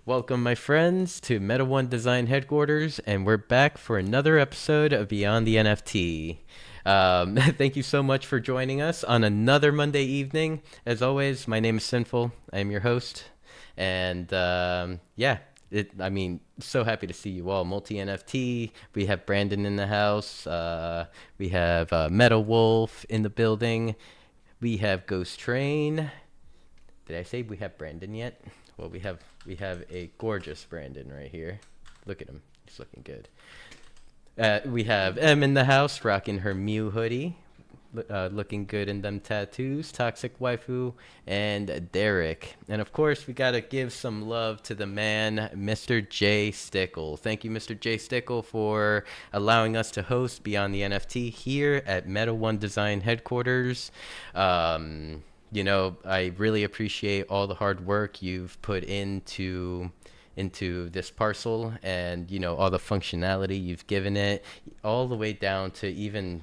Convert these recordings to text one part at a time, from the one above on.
Welcome, my friends, to Meta One Design headquarters, and we're back for another episode of Beyond the NFT. Thank you so much for joining us on another Monday evening. As always, my name is Sinful. I am your host, and so happy to see you all. Multi NFT. We have Brandon in the house. We have Meta Wolf in the building. We have Ghost Train. Did I say we have Brandon yet? Well, we have a gorgeous Brandon right here. Look at him. He's looking good. We have M in the house rocking her Mew hoodie. Looking good in them tattoos. Toxic Waifu and Derek. And of course, we got to give some love to the man, Mr. J. Stickle. Thank you, Mr. J. Stickle, for allowing us to host Beyond the NFT here at Meta One Design headquarters. I really appreciate all the hard work you've put into this parcel, and all the functionality you've given it, all the way down to even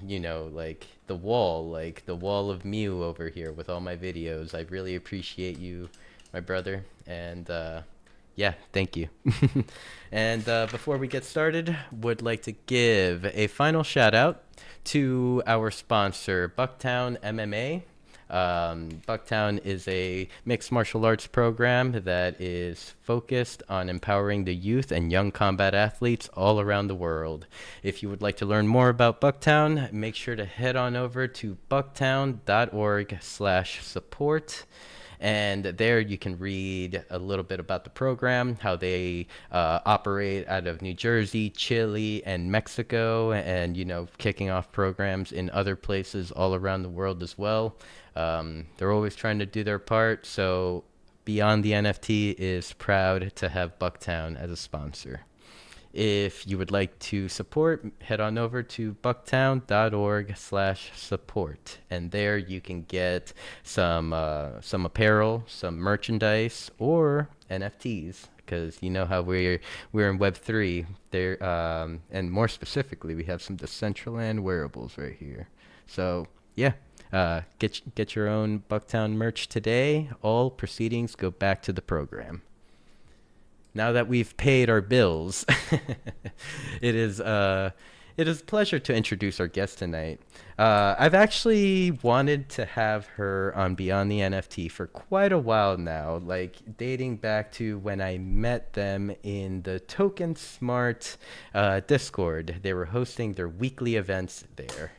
like the wall of Mew over here with all my videos. I really appreciate you, my brother, and yeah, thank you. And before we get started, would like to give a final shout out to our sponsor, Bucktown MMA. Bucktown is a mixed martial arts program that is focused on empowering the youth and young combat athletes all around the world. If you would like to learn more about Bucktown, make sure to head on over to bucktown.org/support. And there you can read a little bit about the program, how they operate out of New Jersey, Chile, and Mexico, and, kicking off programs in other places all around the world as well. They're always trying to do their part, so Beyond the NFT is proud to have Bucktown as a sponsor. If you would like to support, head on over to bucktown.org/support, and there you can get some apparel, some merchandise, or NFTs, because you know how we're in Web3 there, and more specifically, we have some Decentraland wearables right here. So yeah. Get your own Bucktown merch today. All proceedings go back to the program. Now that we've paid our bills, it is a pleasure to introduce our guest tonight. I've actually wanted to have her on Beyond the NFT for quite a while now, like dating back to when I met them in the Token Smart Discord. They were hosting their weekly events there.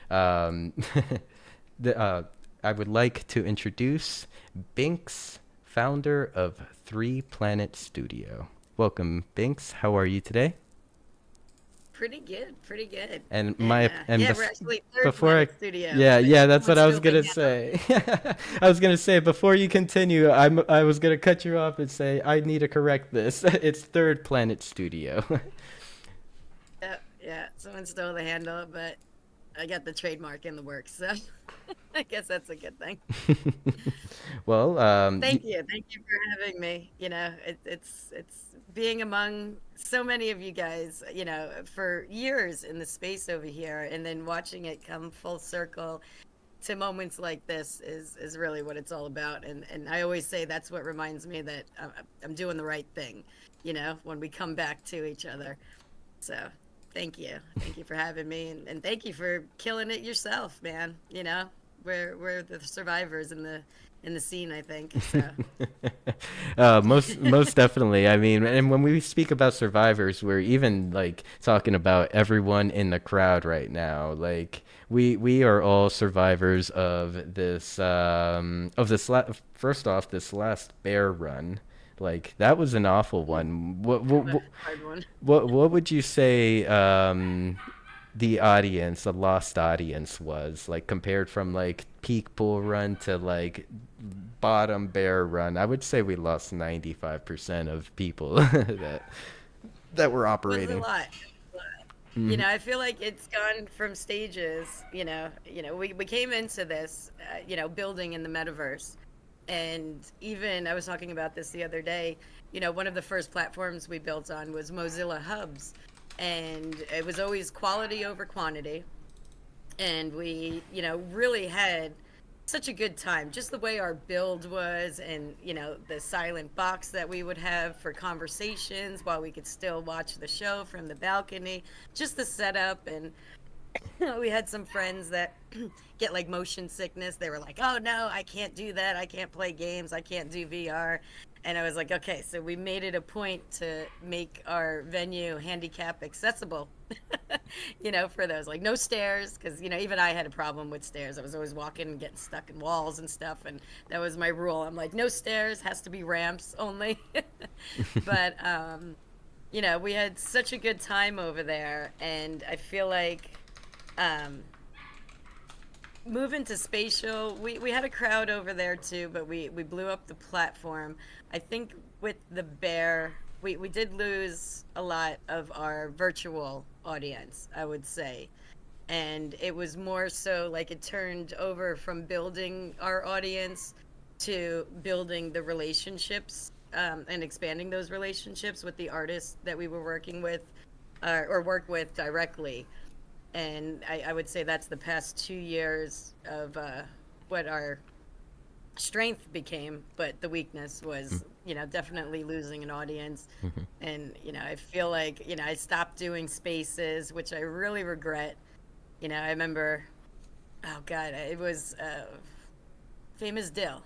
Um, I would like to introduce Binks, founder of 3rDPlanetStudio. Welcome, Binks. How are you today? Pretty good, pretty good. And We're actually third before Planet Studio, but yeah, that's what someone I was stole the gonna handle. say. I was gonna say before you continue, I was gonna cut you off and say I need to correct this. It's 3rd PlanetStudio. Yeah, someone stole the handle, but I got the trademark in the works, so I guess that's a good thing. Well, Thank you for having me. It's being among so many of you guys, for years in the space over here, and then watching it come full circle to moments like this is really what it's all about. And I always say that's what reminds me that I'm doing the right thing, when we come back to each other. So thank you for having me, and thank you for killing it yourself, man. We're the survivors in the scene, I think. So most definitely. I mean, and when we speak about survivors, we're even like talking about everyone in the crowd right now. Like we are all survivors of first off, this last bear run. Like that was an awful one. hard one. What would you say the lost audience was like compared from like peak bull run to like bottom bear run? I would say we lost 95% of people that were Was a operating. lot. Hmm. I feel like it's gone from stages. We came into this, building in the metaverse, and even I was talking about this the other day. One of the first platforms we built on was Mozilla Hubs, and it was always quality over quantity. And we, really had such a good time. Just the way our build was, and the silent box that we would have for conversations while we could still watch the show from the balcony. Just the setup, and we had some friends that get like motion sickness. They were like, "Oh no, I can't do that. I can't play games. I can't do VR." And I was like, "Okay." So we made it a point to make our venue handicap accessible. For those, like, no stairs, because even I had a problem with stairs. I was always walking and getting stuck in walls and stuff, and that was my rule. I'm like, no stairs, has to be ramps only. But we had such a good time over there, and I feel like um, moving to spatial, we had a crowd over there too, but we blew up the platform. I think with the bear, we did lose a lot of our virtual audience, I would say. And it was more so like it turned over from building our audience to building the relationships, and expanding those relationships with the artists that we were working with, or work with directly. And I would say that's the past 2 years of what our strength became, but the weakness was, definitely losing an audience. And, I feel like, I stopped doing spaces, which I really regret. I remember, oh God, it was Famous Dill.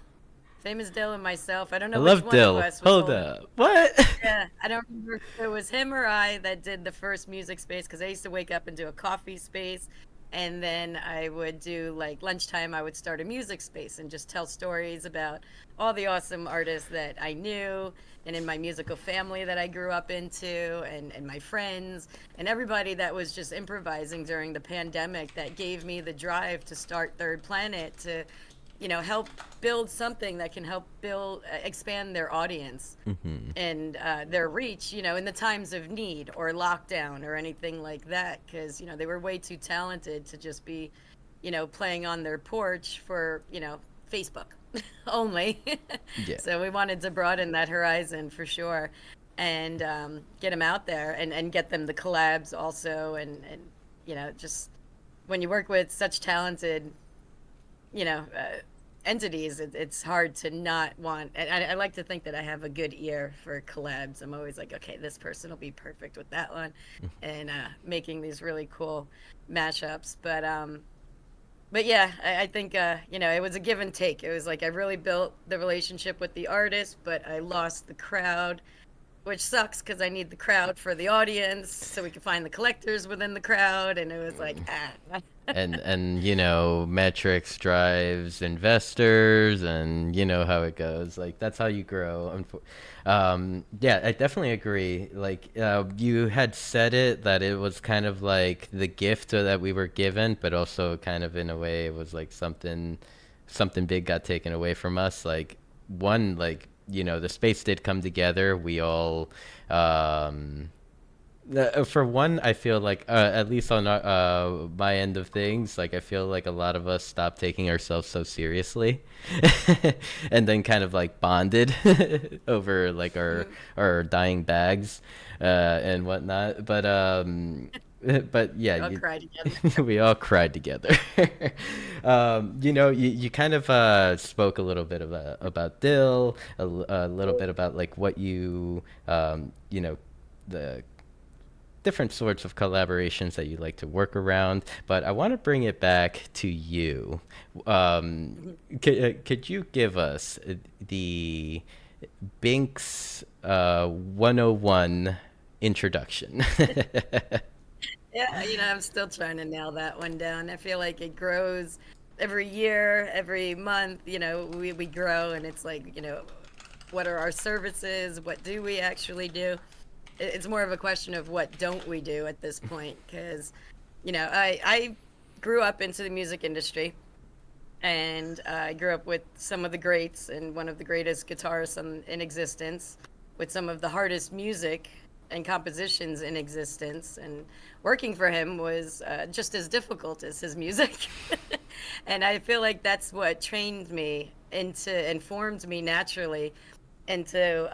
Famous Dill and myself. I don't I know which love one of Dill. us was Hold holding. up. What? Yeah, I don't remember if it was him or I that did the first music space, because I used to wake up and do a coffee space, and then I would do, like, lunchtime. I would start a music space and just tell stories about all the awesome artists that I knew, and in my musical family that I grew up into, and my friends, and everybody that was just improvising during the pandemic that gave me the drive to start Third Planet, to help build something that can help build expand their audience Hmm. and their reach, in the times of need or lockdown or anything like that, because they were way too talented to just be, playing on their porch for Facebook only. Yeah. So we wanted to broaden that horizon for sure, and get them out there, and get them the collabs also, and just when you work with such talented entities, it's hard to not want. And I like to think that I have a good ear for collabs. I'm always like, okay, this person will be perfect with that one, and making these really cool mashups. But yeah, I think it was a give and take. It was like I really built the relationship with the artist, but I lost the crowd, which sucks because I need the crowd for the audience so we can find the collectors within the crowd. And it was like, ah. And metrics drives investors, and you know how it goes. Like, that's how you grow. Yeah, I definitely agree. Like, you had said it, that it was kind of like the gift that we were given, but also kind of in a way it was like something big got taken away from us. Like, one, like, the space did come together. We all, for one, I feel like, at least on my end of things, like, I feel like a lot of us stopped taking ourselves so seriously, and then kind of like bonded over like our dying bags, and whatnot. But yeah, We all cried together. we all cried together. You kind of spoke a little bit about Dill, a little bit about like what the different sorts of collaborations that you like to work around, but I want to bring it back to you. Could you give us the Binks 101 introduction? Yeah, I'm still trying to nail that one down. I feel like it grows every year, every month. We grow, and it's like, what are our services? What do we actually do? It's more of a question of what don't we do at this point, because I grew up into the music industry, and I grew up with some of the greats and one of the greatest guitarists in existence, with some of the hardest music and compositions in existence. And working for him was just as difficult as his music. And I feel like that's what trained me into and formed me naturally into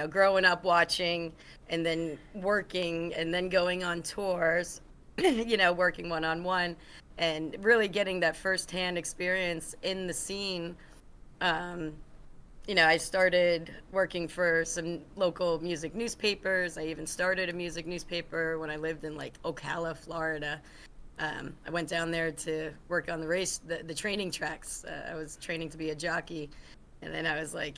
growing up watching, and then working, and then going on tours, working one-on-one and really getting that firsthand experience in the scene. Um, I started working for some local music newspapers. I even started a music newspaper when I lived in like Ocala, Florida. I went down there to work on the training tracks. I was training to be a jockey, and then I was like,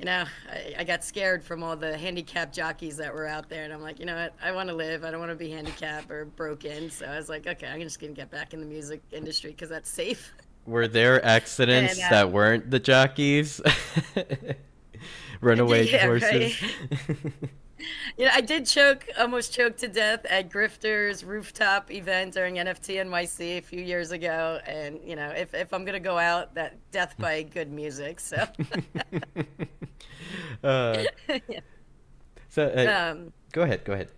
I got scared from all the handicapped jockeys that were out there, and I'm like, you know what? I want to live. I don't want to be handicapped or broken. So I was like, okay, I'm just gonna get back in the music industry because that's safe. Were there And accidents that weren't the jockeys? Runaway yeah, right. horses? I did almost choke to death at Grifter's rooftop event during NFT NYC a few years ago. And, if I'm going to go out, that death by good music. So, uh, yeah. so Um, go ahead, go ahead.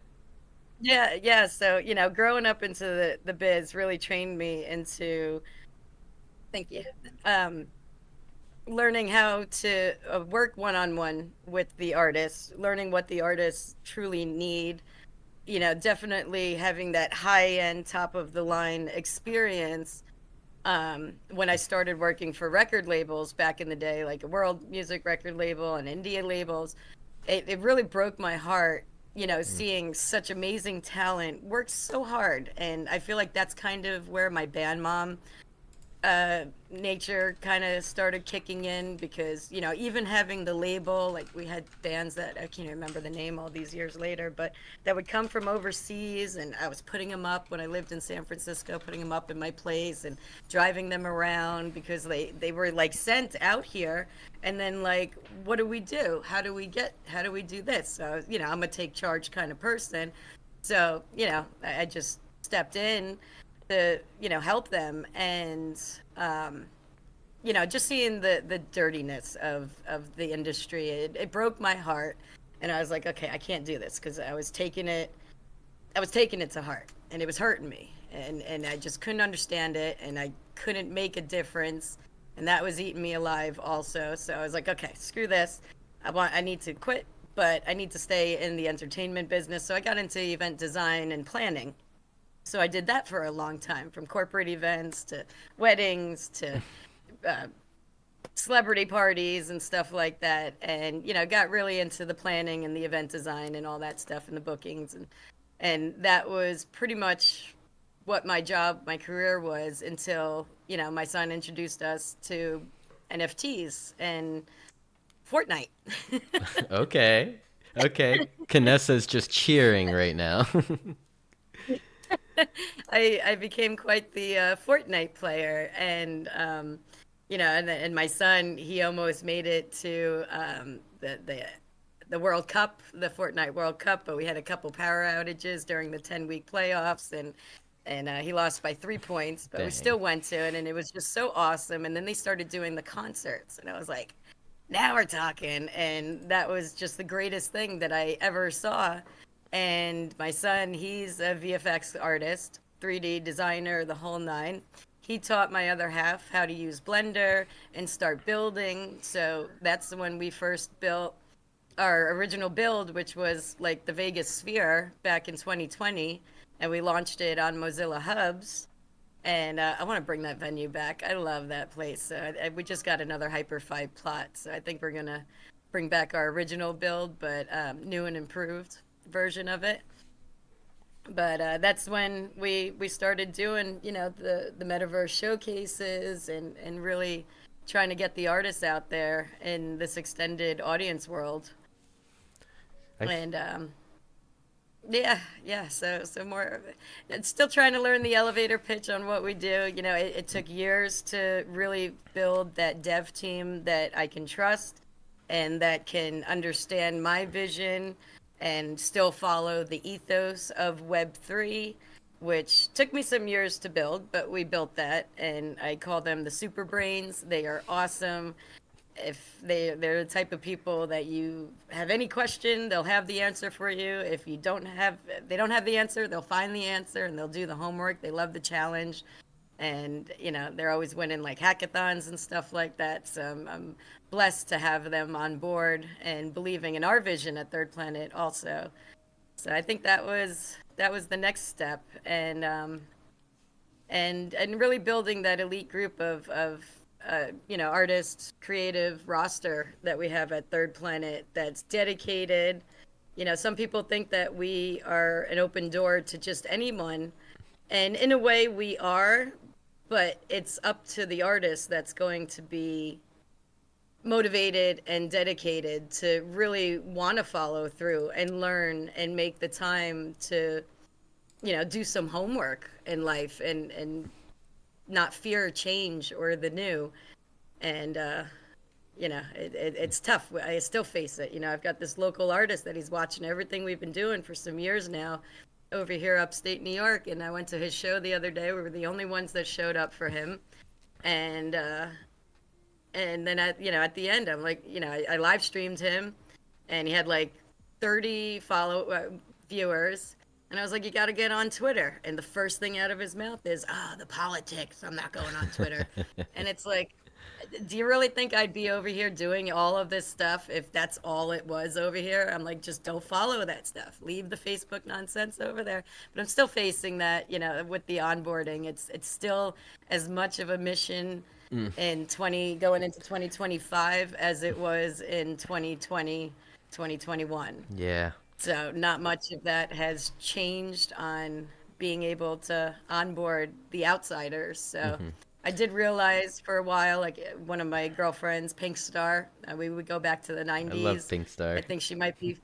yeah, yeah. So, growing up into the biz really trained me into, thank you, um, learning how to work one-on-one with the artists, learning what the artists truly need, definitely having that high-end, top-of-the-line experience. When I started working for record labels back in the day, like a world music record label and India labels, it really broke my heart, seeing such amazing talent work so hard. And I feel like that's kind of where my band mom nature kind of started kicking in because even having the label, like we had bands that I can't remember the name all these years later, but that would come from overseas, and I was putting them up when I lived in San Francisco, putting them up in my place and driving them around because they were like sent out here, and then like, what do we do, how do we do this? So I'm a take charge kind of person. So I just stepped in to help them. And just seeing the dirtiness of the industry, it broke my heart. And I was like, okay, I can't do this because I was taking it to heart, and it was hurting me, and I just couldn't understand it, and I couldn't make a difference, and that was eating me alive also. So I was like, okay, screw this. I need to quit, but I need to stay in the entertainment business. So I got into event design and planning. So I did that for a long time, from corporate events to weddings to uh, celebrity parties and stuff like that. And, got really into the planning and the event design and all that stuff and the bookings. And that was pretty much what my career was until, my son introduced us to NFTs and Fortnite. Okay. Okay. Canessa's just cheering right now. I became quite the Fortnite player, and and my son, he almost made it to the World Cup, the Fortnite World Cup, but we had a couple power outages during the 10-week playoffs, and he lost by 3 points, but we Dang. still went to it, and it was just so awesome. And then they started doing the concerts, and I was like, now we're talking. And that was just the greatest thing that I ever saw. And my son, he's a VFX artist, 3D designer, the whole nine. He taught my other half how to use Blender and start building. So that's when we first built our original build, which was like the Vegas Sphere back in 2020. And we launched it on Mozilla Hubs. And I want to bring that venue back. I love that place. So we just got another Hyper-5 plot. So I think we're going to bring back our original build, but new and improved version of it. But that's when we started doing the metaverse showcases and really trying to get the artists out there in this extended audience world. I, And yeah, so more, it's still trying to learn the elevator pitch on what we do. It took years to really build that dev team that I can trust and that can understand my vision and still follow the ethos of Web3, which took me some years to build, but we built that, and I call them the super brains. They are awesome. If they're the type of people that you have any question, they'll have the answer for you. If they don't have the answer, they'll find the answer and they'll do the homework. They love the challenge, and they're always winning like hackathons and stuff like that. So I'm blessed to have them on board and believing in our vision at Third Planet also. So I think that was that was the next step, and really building that elite group of artist creative roster that we have at Third Planet that's dedicated. Some people think that we are an open door to just anyone, and in a way we are, but it's up to the artist that's going to be motivated and dedicated to really want to follow through and learn and make the time to do some homework in life, and not fear change or the new. And it's tough. I still face it. I've got this local artist that he's watching everything we've been doing for some years now over here upstate New York, and I went to his show the other day. We were the only ones that showed up for him. And then at the end, I'm like, I live streamed him, and he had like 30 viewers. And I was like, you got to get on Twitter. And the first thing out of his mouth is, the politics. I'm not going on Twitter. And it's like, do you really think I'd be over here doing all of this stuff if that's all it was over here? I'm like, just don't follow that stuff. Leave the Facebook nonsense over there. But I'm still facing that, with the onboarding. It's still as much of a mission in going into 2025 as it was in 2020, 2021. Yeah. So not much of that has changed on being able to onboard the outsiders. So I did realize for a while, like one of my girlfriends, Pink Star, we would go back to the 90s. I love Pink Star. I think she might be,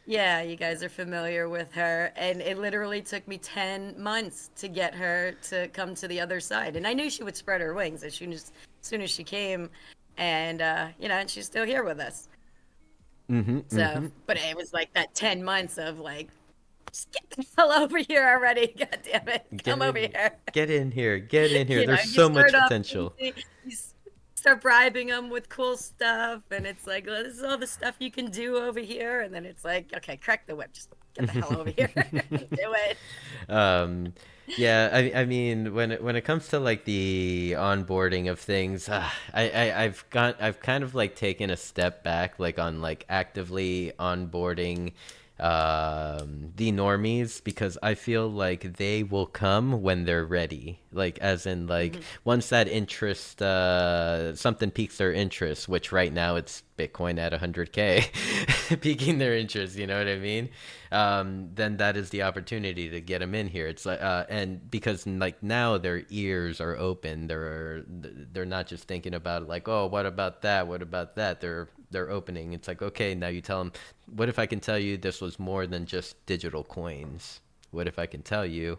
yeah, you guys are familiar with her. And it literally took me 10 months to get her to come to the other side. And I knew she would spread her wings as soon as she came. And, and she's still here with us. But it was like that 10 months of like, just get the hell over here already. God damn it. Come over here. Get in here. Get in here. There's so much potential. You start bribing them with cool stuff. And it's like, well, this is all the stuff you can do over here. And then it's like, okay, crack the whip. Just get the hell over here. Do it. Yeah, I mean, when it comes to like the onboarding of things, I've kind of like taken a step back, like on like actively onboarding the normies, because I feel like they will come when they're ready. Like as in like once that interest, something piques their interest, which right now it's Bitcoin at 100K piquing their interest, you know what I mean? Then that is the opportunity to get them in here. It's like, and because like now their ears are open, they're not just thinking about it like, oh, what about that? What about that? They're opening. It's like, okay, now you tell them, what if I can tell you this was more than just digital coins? What if I can tell you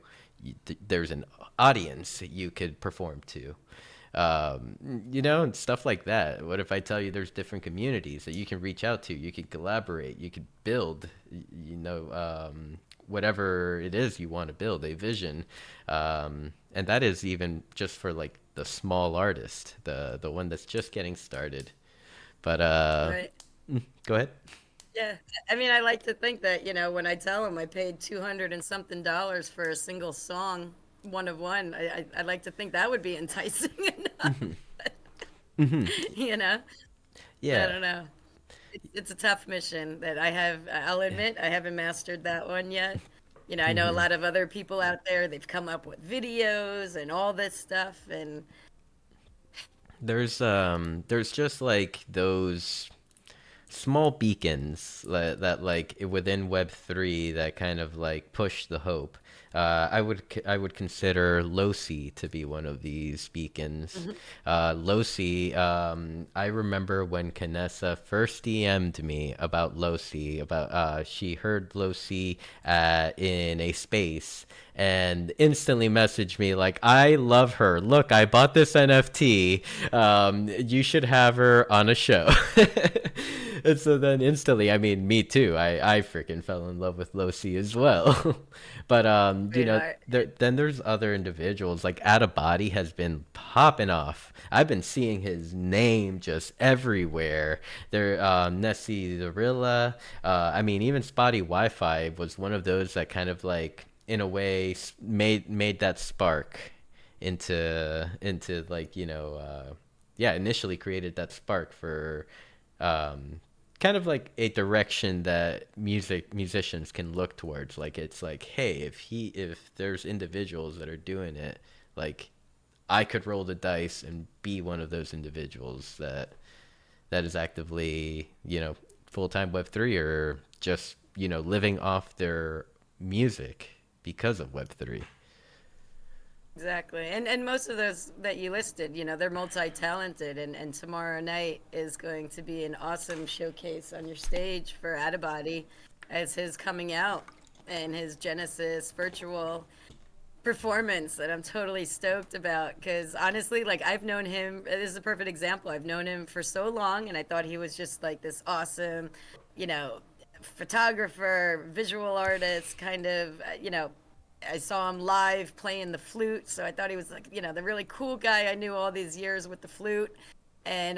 there's an audience that you could perform to? And stuff like that. What if I tell you there's different communities that you can reach out to, you can collaborate, you could build, whatever it is you want to build, a vision. And that is even just for like the small artist, the one that's just getting started. But Right. go ahead. Yeah. I mean, I like to think that, when I tell them I paid 200 and something dollars for a single song, one of one, I like to think that would be enticing enough. you know? I Yeah. don't know. It's a tough mission that I'll admit, I haven't mastered that one yet. I know a lot of other people out there, they've come up with videos and all this stuff. And There's just like those small beacons that like within Web3 that kind of like push the hope. I would consider Losi to be one of these beacons. Losi, I remember when Kanessa first DM'd me about Losi, about she heard Losi in a space, and instantly messaged me like, I love her. Look, I bought this NFT. You should have her on a show. And so then instantly, I mean, me too. I freaking fell in love with Losi as well. But Sweetheart. there's other individuals like Body has been popping off. I've been seeing his name just everywhere. There, Nessie the Rilla. I mean, even Spotty Wi-Fi was one of those that kind of like, in a way, made that spark into like, yeah, initially created that spark for kind of like a direction that musicians can look towards. Like it's like, hey, if there's individuals that are doing it, like I could roll the dice and be one of those individuals that is actively, full-time Web3 or just, living off their music because of Web3. Exactly. And most of those that you listed, they're multi-talented, and tomorrow night is going to be an awesome showcase on your stage for Adibody as his coming out and his Genesis virtual performance that I'm totally stoked about, because honestly, like, I've known him, this is a perfect example. I've known him for so long, and I thought he was just like this awesome, you know, photographer, visual artist, kind of, I saw him live playing the flute, so I thought he was like, the really cool guy I knew all these years with the flute. And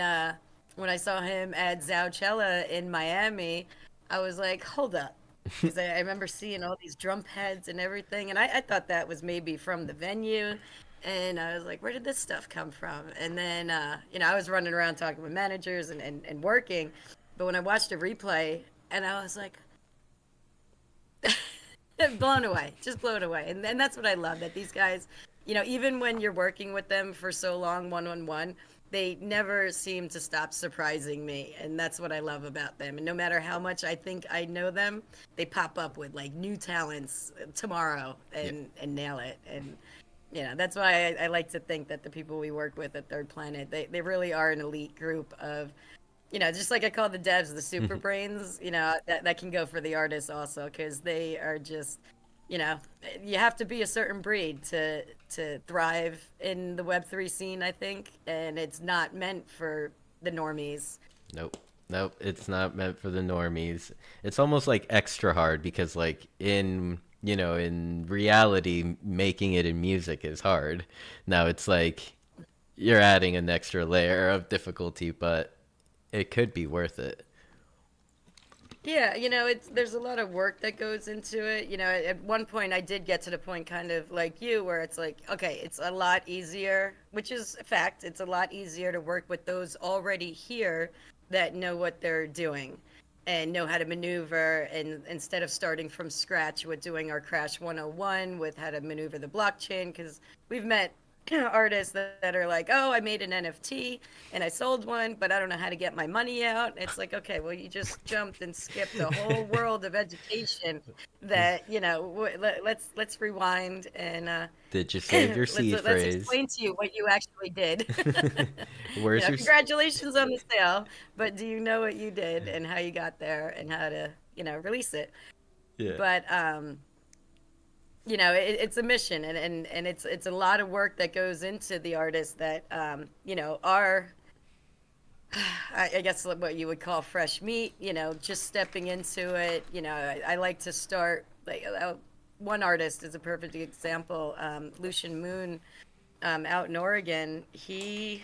when I saw him at Zouchella in Miami, I was like, hold up. Because I remember seeing all these drum heads and everything, and I thought that was maybe from the venue. And I was like, where did this stuff come from? And then, I was running around talking with managers and working. But when I watched a replay, and I was like, blown away, just blown away. And that's what I love, that these guys, even when you're working with them for so long, one-on-one, they never seem to stop surprising me. And that's what I love about them. And no matter how much I think I know them, they pop up with like new talents tomorrow and nail it. And that's why I like to think that the people we work with at Third Planet, they really are an elite group of, just like I call the devs the super brains, that can go for the artists also, because they are just, you have to be a certain breed to thrive in the Web3 scene, I think, and it's not meant for the normies. Nope. Nope, it's not meant for the normies. It's almost like extra hard because like in reality making it in music is hard. Now it's like you're adding an extra layer of difficulty, but it could be worth it. Yeah, there's a lot of work that goes into it. At one point I did get to the point kind of like you where it's like, okay, it's a lot easier, which is a fact. It's a lot easier to work with those already here that know what they're doing and know how to maneuver, and instead of starting from scratch with doing our Crash 101 with how to maneuver the blockchain, because we've met artists that are like, oh, I made an NFT and I sold one, but I don't know how to get my money out. It's like, okay, well, you just jumped and skipped a whole world of education that, let's rewind and Did you save your seed let's phrase? explain to you what you actually did. Where's your Congratulations on the sale, but do you know what you did and how you got there and how to, release it? yeah. But it's a mission, and it's a lot of work that goes into the artists that are I guess what you would call fresh meat, just stepping into it. I like to start like one artist is a perfect example, Lucian Moon, out in Oregon. He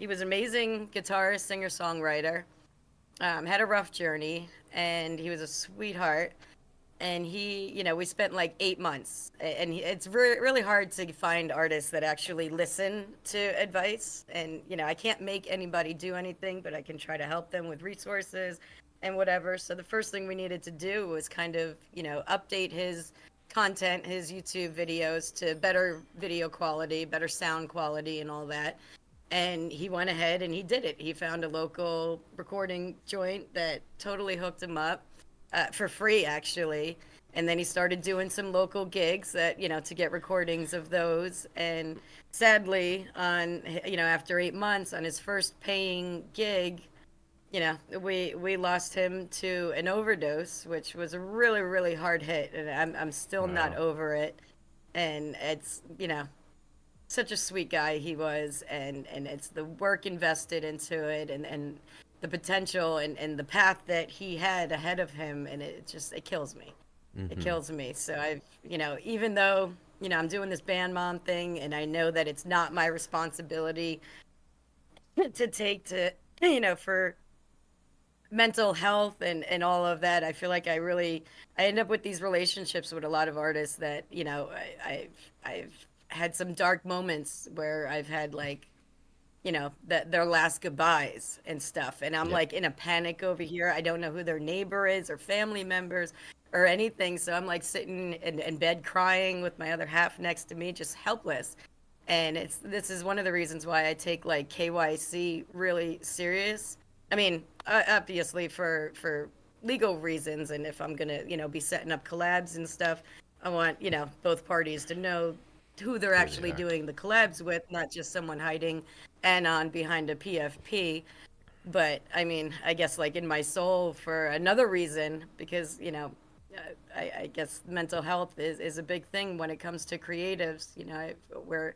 was an amazing guitarist, singer, songwriter, had a rough journey, and he was a sweetheart. And we spent like 8 months, and it's really hard to find artists that actually listen to advice. And I can't make anybody do anything, but I can try to help them with resources and whatever. So the first thing we needed to do was kind of update his content, his YouTube videos, to better video quality, better sound quality, and all that. And he went ahead and he did it. He found a local recording joint that totally hooked him up, for free, actually. And then he started doing some local gigs that, to get recordings of those. And sadly, after 8 months, on his first paying gig, we lost him to an overdose, which was a really, really hard hit. And I'm still not Wow. over it. And it's, such a sweet guy he was. And it's the work invested into it, and the potential, and the path that he had ahead of him, and it kills me. It Mm-hmm. kills me. So I've, even though, I'm doing this band mom thing, and I know that it's not my responsibility to take to, for mental health and all of that. I feel like I end up with these relationships with a lot of artists that, I've had some dark moments where I've had like, that their last goodbyes and stuff. And I'm Yep. like in a panic over here. I don't know who their neighbor is or family members or anything. So I'm like sitting in bed crying with my other half next to me, just helpless. And this is one of the reasons why I take like KYC really serious. I mean, obviously for legal reasons, and if I'm gonna be setting up collabs and stuff, I want both parties to know who they're Who they actually are. doing the collabs with, not just someone hiding anon behind a PFP. But I mean, I guess like in my soul for another reason, because I guess mental health is a big thing when it comes to creatives. Where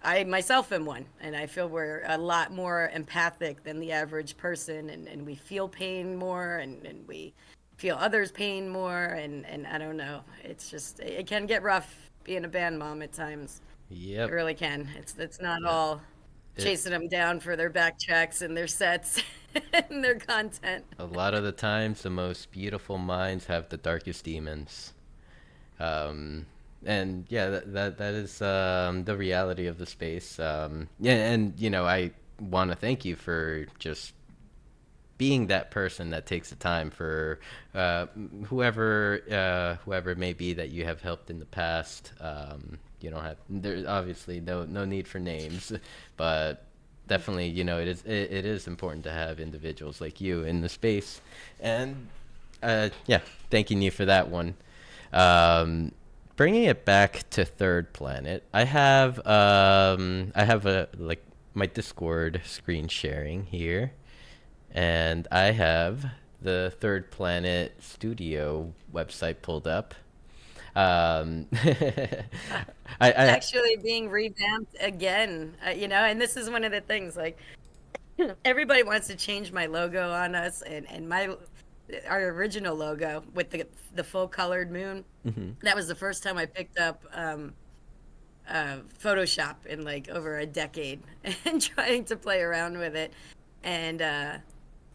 I myself am one, and I feel we're a lot more empathic than the average person, and we feel pain more, and we feel others' pain more, and I don't know. It's just it can get rough being a band mom at times. It Yep. really can. It's not Yep. all It chasing them down for their backtracks and their sets and their content. a lot of the times the most beautiful minds have the darkest demons. Um, and yeah, that is the reality of the space. Yeah, and I want to thank you for just being that person that takes the time for whoever it may be that you have helped in the past. You don't have there's obviously no need for names, but definitely it is important to have individuals like you in the space, and yeah, thanking you for that one. Um, Bringing it back to Third Planet, I have a like my Discord screen sharing here, and I have the Third Planet Studio website pulled up. I Actually being revamped again, and this is one of the things like everybody wants to change my logo on us, and my our original logo with the full colored moon. Mhm. That was the first time I picked up Photoshop in like over a decade and trying to play around with it. And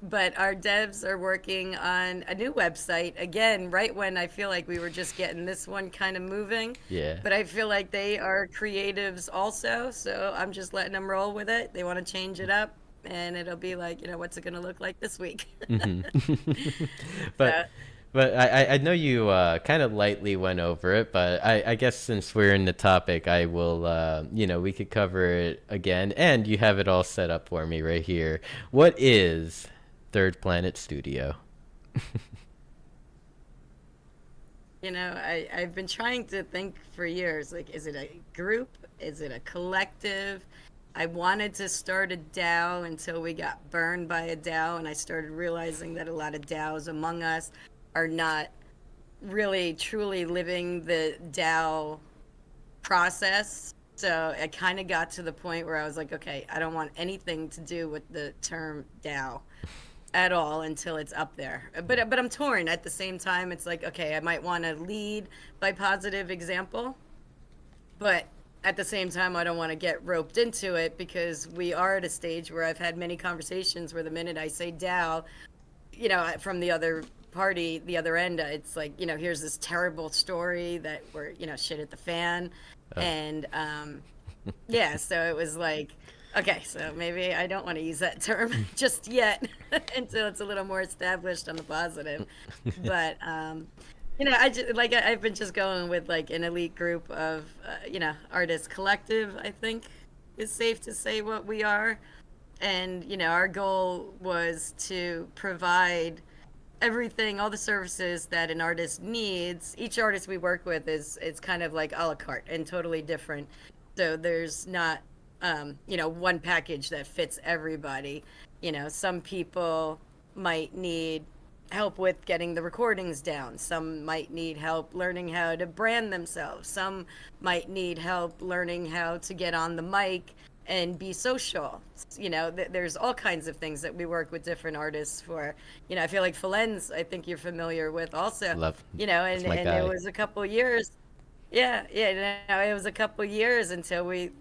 but our devs are working on a new website again, right when I feel like we were just getting this one kind of moving. Yeah. But I feel like they are creatives also, so I'm just letting them roll with it. They want to change it up, and it'll be like, what's it going to look like this week? Hmm. but So, I know you kind of lightly went over it, but I guess since we're in the topic, I will we could cover it again, and you have it all set up for me right here. What is Third Planet Studio? I've been trying to think for years, like, is it a group? Is it a collective? I wanted to start a DAO until we got burned by a DAO, and I started realizing that a lot of DAOs among us are not really truly living the DAO process. So I kind of got to the point where I was like, okay, I don't want anything to do with the term DAO at all until it's up there. But I'm torn at the same time. It's like, okay, I might want to lead by positive example, but at the same time, I don't want to get roped into it because we are at a stage where I've had many conversations where the minute I say DAO, from the other party, the other end, it's like, here's this terrible story that we're, shit at the fan. Oh. And yeah, so it was like, okay, so maybe I don't want to use that term just yet until it's a little more established on the positive. But I just like I've been just going with like an elite group of artists collective. I think is safe to say what we are, and our goal was to provide everything, all the services that an artist needs. Each artist we work with is it's kind of like a la carte and totally different. So there's not one package that fits everybody. Some people might need help with getting the recordings down. Some might need help learning how to brand themselves. Some might need help learning how to get on the mic and be social. There's all kinds of things that we work with different artists for. I feel like Felenz, I think you're familiar with also, Love. and, That's my and it guy. was a couple years. Yeah, yeah, it was a couple years until he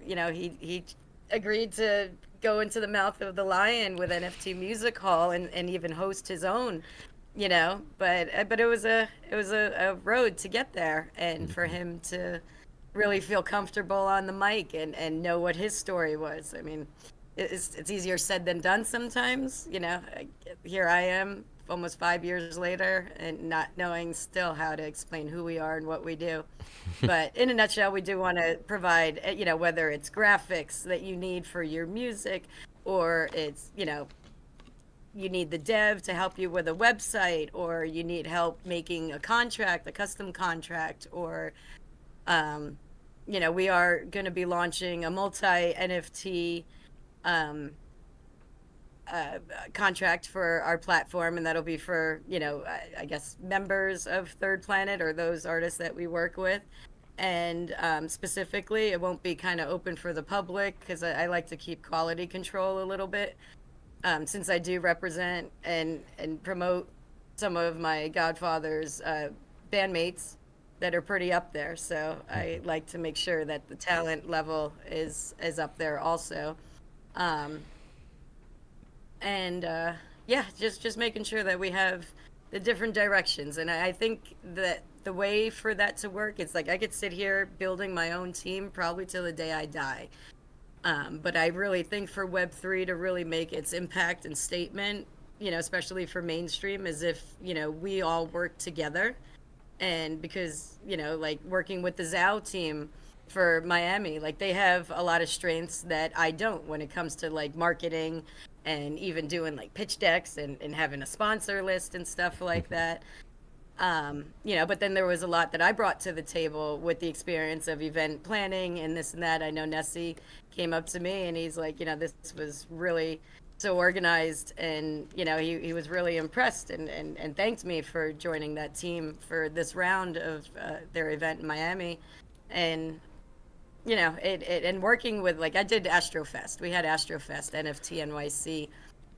agreed to go into the mouth of the lion with NFT Music Hall and even host his own, but it was a road to get there, and for Hmm. him to really feel comfortable on the mic and know what his story was. I mean, it's easier said than done sometimes. Here I am almost 5 years later and not knowing still how to explain who we are and what we do. But in a nutshell, we do want to provide, whether it's graphics that you need for your music, or it's, you need the dev to help you with a website, or you need help making a contract, a custom contract, or, we are going to be launching a multi NFT um, contract for our platform, and that'll be for, I guess, members of Third Planet or those artists that we work with. And specifically, it won't be kind of open for the public because I like to keep quality control a little bit, since I do represent and promote some of my Godfather's bandmates that are pretty up there. So I like to make sure that the talent level is up there also. Um, and yeah, just making sure that we have the different directions. And I think that the way for that to work, it's like I could sit here building my own team probably till the day I die. But I really think for Web3 to really make its impact and statement, especially for mainstream, is if, we all work together. And because, like working with the Zao team for Miami, like they have a lot of strengths that I don't when it comes to like marketing and even doing like pitch decks and having a sponsor list and stuff like that. But then there was a lot that I brought to the table with the experience of event planning and this and that. I know Nessie came up to me and he's like, this was really so organized, and he was really impressed and thanked me for joining that team for this round of their event in Miami. And and working with, like, I did Astrofest. We had Astrofest NFT NYC,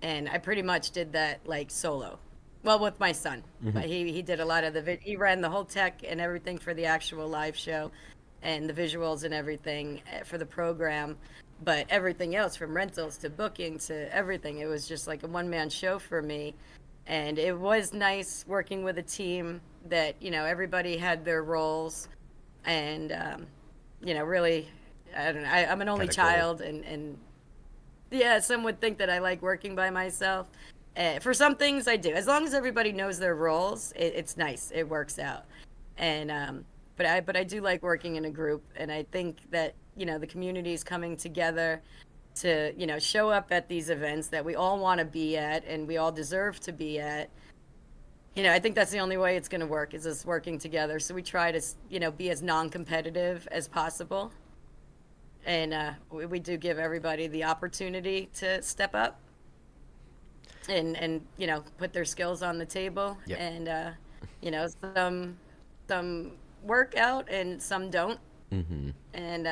and I pretty much did that like solo. Well, with my son, but he did a lot of he ran the whole tech and everything for the actual live show, and the visuals and everything for the program. But everything else, from rentals to booking to everything, it was just like a one-man show for me. And it was nice working with a team that, everybody had their roles. And really, I don't know, I'm an only Kinda cool. child, and yeah, some would think that I like working by myself. For some things I do, as long as everybody knows their roles, it's nice, it works out. And but I do like working in a group, and I think that, the community is coming together to, show up at these events that we all want to be at and we all deserve to be at. I think that's the only way it's going to work, is us working together. So we try to, be as non-competitive as possible. And we do give everybody the opportunity to step up and put their skills on the table. Yep. And some work out and some don't. And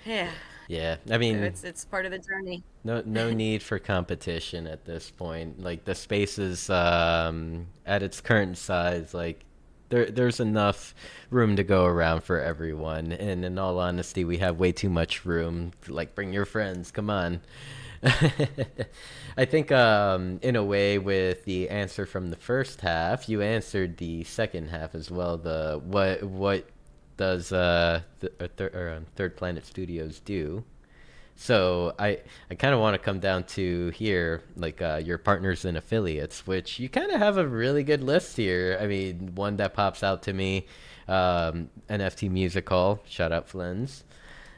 yeah, Yeah, I so mean, it's part of the journey. no need for competition at this point. Like the space is at its current size, like there's enough room to go around for everyone. And in all honesty, we have way too much room. Like bring your friends, come on. I think in a way with the answer from the first half, you answered the second half as well. The what does Third Planet Studios do? So I kind of want to come down to here, like your partners and affiliates, which you kind of have a really good list here. I mean, one that pops out to me, NFT Music Hall, shout out Flens,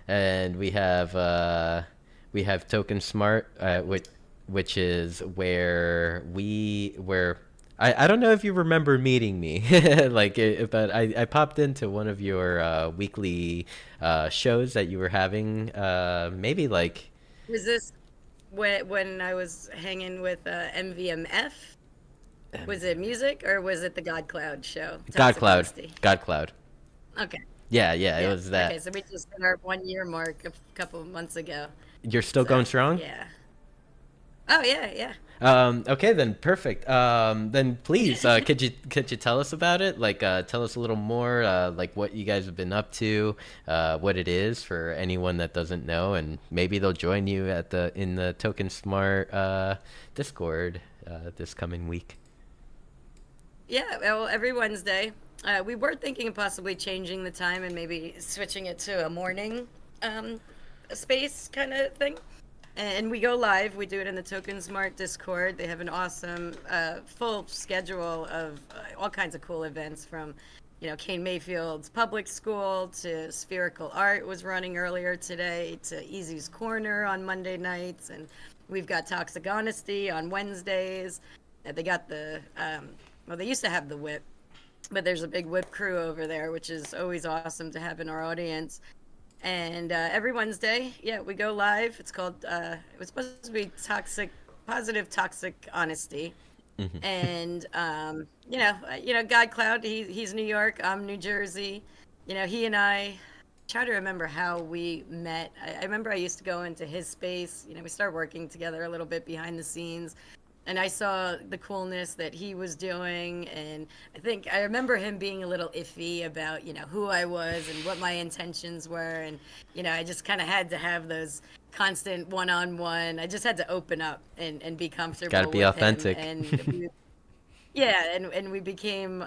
and we have Token Smart, which is where I don't know if you remember meeting me, but I popped into one of your weekly shows that you were having, maybe like Was this when I was hanging with MVMF? Was it music or was it the God Cloud show? God Toxic Cloud, Honesty. God Cloud. Okay. Yeah, it Yeah. was Okay. that. So we just hit our 1 year mark a couple of months ago. You're still going So strong? yeah. Oh yeah, yeah. Okay, then perfect. Then please, could you tell us about it? Like, tell us a little more, like what you guys have been up to, what it is for anyone that doesn't know, and maybe they'll join you in the Token Smart Discord this coming week. Yeah. Well, every Wednesday. We were thinking of possibly changing the time and maybe switching it to a morning space kind of thing. And we go live. We do it in the Token Smart Discord. They have an awesome full schedule of all kinds of cool events from, Kane Mayfield's public school to Spherical Art was running earlier today to Easy's Corner on Monday nights. And we've got Toxic Honesty on Wednesdays. They got well, they used to have the whip, but there's a big whip crew over there, which is always awesome to have in our audience. And every Wednesday, yeah, we go live. It's called, it was supposed to be positive toxic honesty. And, God Cloud, he's New York, I'm New Jersey. He and I try to remember how we met. I remember I used to go into his space. We started working together a little bit behind the scenes, and I saw the coolness that he was doing. And I remember him being a little iffy about, who I was and what my intentions were. And, I just kind of had to have those constant one-on-one. I just had to open up and be comfortable Got to be with authentic. him. And yeah, and we became,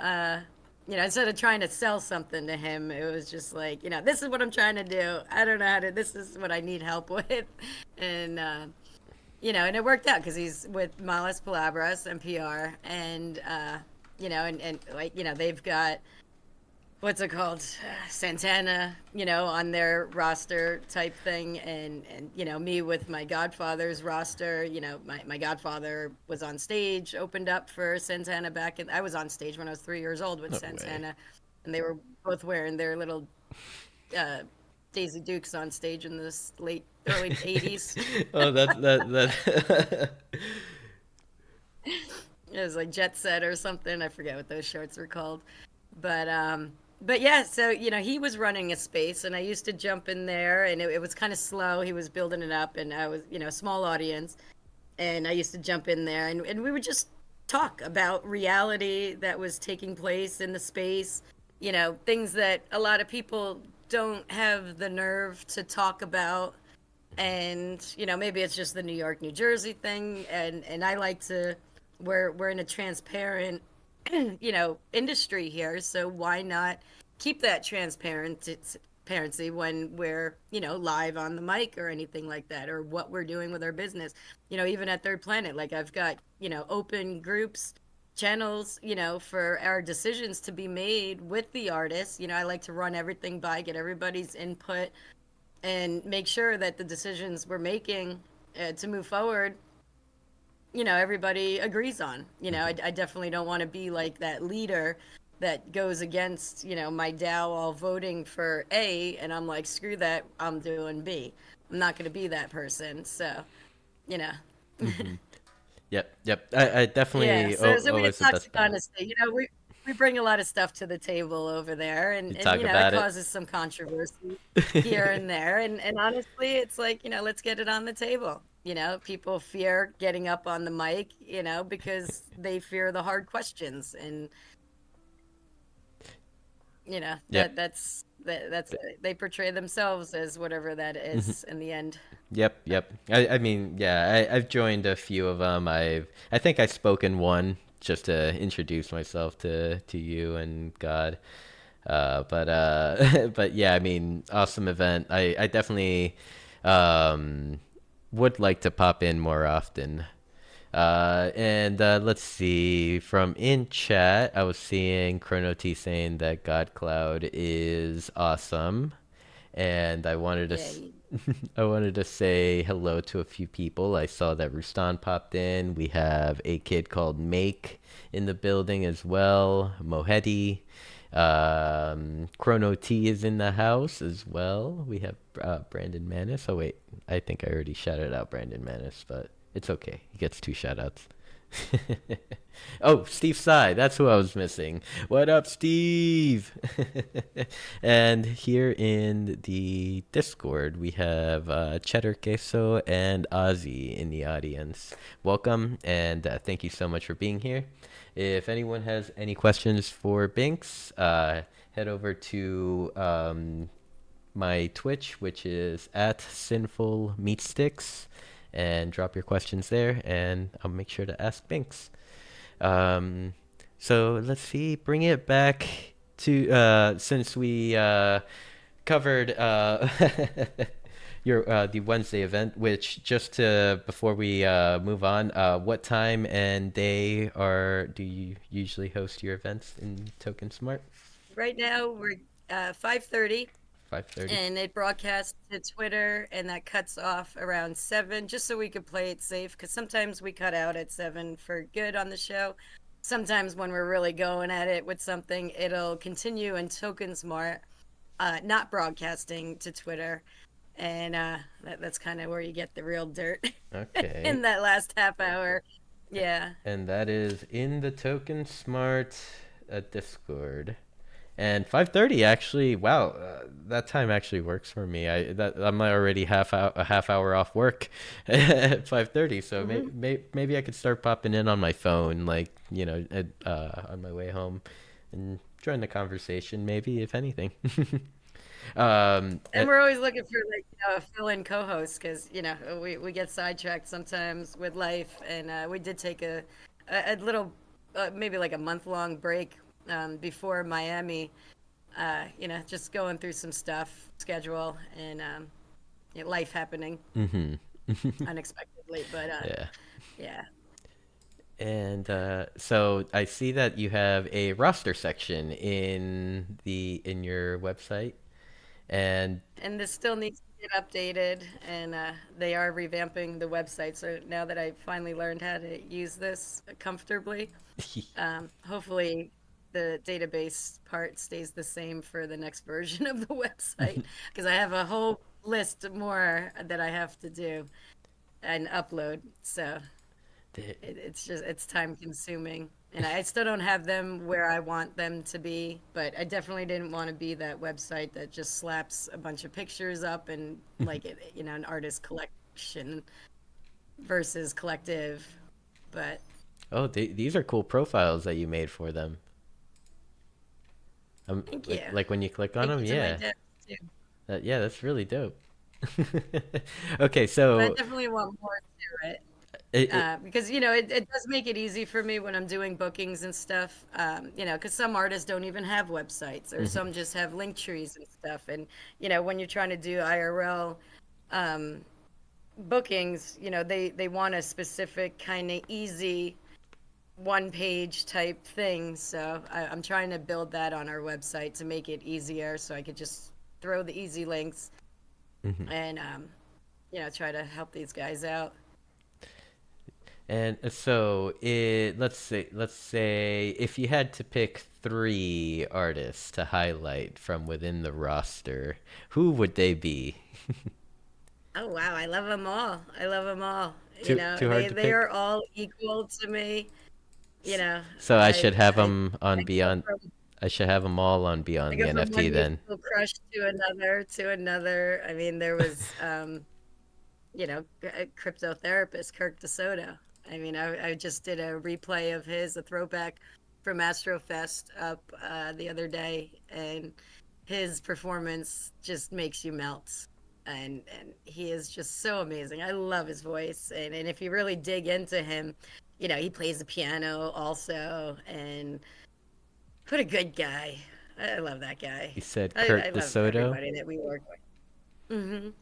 instead of trying to sell something to him, it was just like, this is what I'm trying to do. I don't know this is what I need help with. And, and it worked out because he's with Malas Palabras NPR, and they've got, what's it called, Santana, on their roster type thing, and me with my Godfather's roster. My Godfather was on stage, opened up for Santana I was on stage when I was 3 years old with Santana, and they were both wearing their little Daisy Dukes on stage in the early 80s. Oh, that. It was like Jet Set or something. I forget what those shorts were called. But yeah, so he was running a space, and I used to jump in there, and it was kind of slow. He was building it up, and I was a small audience, and I used to jump in there, and we would just talk about reality that was taking place in the space, things that a lot of people don't have the nerve to talk about. And maybe it's just the New York, New Jersey thing, and I like to, we're in a transparent industry here, so why not keep that transparency when we're live on the mic or anything like that, or what we're doing with our business. Even at Third Planet, like, I've got open groups, channels, for our decisions to be made with the artists. I like to run everything by, get everybody's input, and make sure that the decisions we're making to move forward, everybody agrees on. I definitely don't want to be like that leader that goes against, my DAO all voting for A, and I'm like, screw that, I'm doing B. I'm not going to be that person. So, Mm-hmm. Yep. I definitely yeah. So we always have the best toxic balance. honesty. We bring a lot of stuff to the table over there, You and talk it about it. causes some controversy here and there. And honestly, it's like, let's get it on the table. People fear getting up on the mic, because they fear the hard questions. And Yep. that's they portray themselves as whatever that is in the end. Yep. I mean, yeah, I've joined a few of them. I think I spoke in one just to introduce myself to you and God. But yeah, I mean, awesome event. I definitely would like to pop in more often. And let's see. From in chat, I was seeing Chrono T saying that God Cloud is awesome, and Yeah. I wanted to say hello to a few people. I saw that Rustan popped in. We have a kid called Make in the building as well. Mohedi. Chrono T is in the house as well. We have Brandon Manis. Oh wait, I think I already shouted out Brandon Manis, but it's okay. He gets 2 shout outs. Oh, Steve Sai. That's who I was missing. What up, Steve? And here in the Discord, we have Cheddar Queso and Ozzy in the audience. Welcome, and thank you so much for being here. If anyone has any questions for Binks, head over to my Twitch, which is at SinfulMeatSticks, and drop your questions there, and I'll make sure to ask Binks. So let's see, bring it back to since we covered your the Wednesday event, which just to before we move on, what time and day do you usually host your events in Token Smart? Right now we're 5:30, 5:30. and it broadcasts to Twitter, and that cuts off around 7, just so we could play it safe. Because sometimes we cut out at 7 for good on the show. Sometimes when we're really going at it with something, it'll continue in Token Smart, not broadcasting to Twitter, and that's kind of where you get the real dirt Okay. in that last half hour. Yeah. And that is in the Token Smart Discord. And 5:30 actually, wow, that time actually works for me. I'm already a half hour off work at 5:30, so Hmm. maybe I could start popping in on my phone, like on my way home, and join the conversation, maybe if anything. um, uh, And we're always looking for, like, a fill-in co-host, because we get sidetracked sometimes with life, and we did take a little, maybe like a month-long break before Miami. Just going through some stuff, schedule, and life happening mhm. unexpectedly. But Yeah. yeah. And so I see that you have a roster section in your website, and And this still needs to get updated, and they are revamping the website. So now that I finally learned how to use this comfortably, hopefully the database part stays the same for the next version of the website, because I have a whole list more that I have to do and upload. So the- it's time consuming, and I still don't have them where I want them to be, but I definitely didn't want to be that website that just slaps a bunch of pictures up and, like, an artist collection versus collective. But oh, these are cool profiles that you made for them. thank you. Like when you click on Thank them, you to my yeah, devs too. yeah, that's really dope. Okay, But I so definitely want more to it. it Because it does make it easy for me when I'm doing bookings and stuff. Because some artists don't even have websites, or mhm. some just have link trees and stuff. And when you're trying to do IRL um, bookings, they want a specific kind of easy one page type thing. So I'm trying to build that on our website to make it easier, so I could just throw the easy links Mhm. and try to help these guys out. And so let's say if you had to pick three artists to highlight from within the roster, who would they be? Oh wow, I love them all. I love them all. Too hard They to they are pick. all equal to me. You know, So I should I have I them on I go Beyond. from I should have them all on I Beyond the go from NFT one then. musical crush to another to another. I mean, there was a cryptotherapist, Kirk DeSoto. I mean, I just did a replay of a throwback from Astrofest up the other day, and his performance just makes you melt. And he is just so amazing. I love his voice, and if you really dig into him, he plays the piano also, and what a good guy. I love that guy. You said I Kurt love DeSoto. everybody that we work with.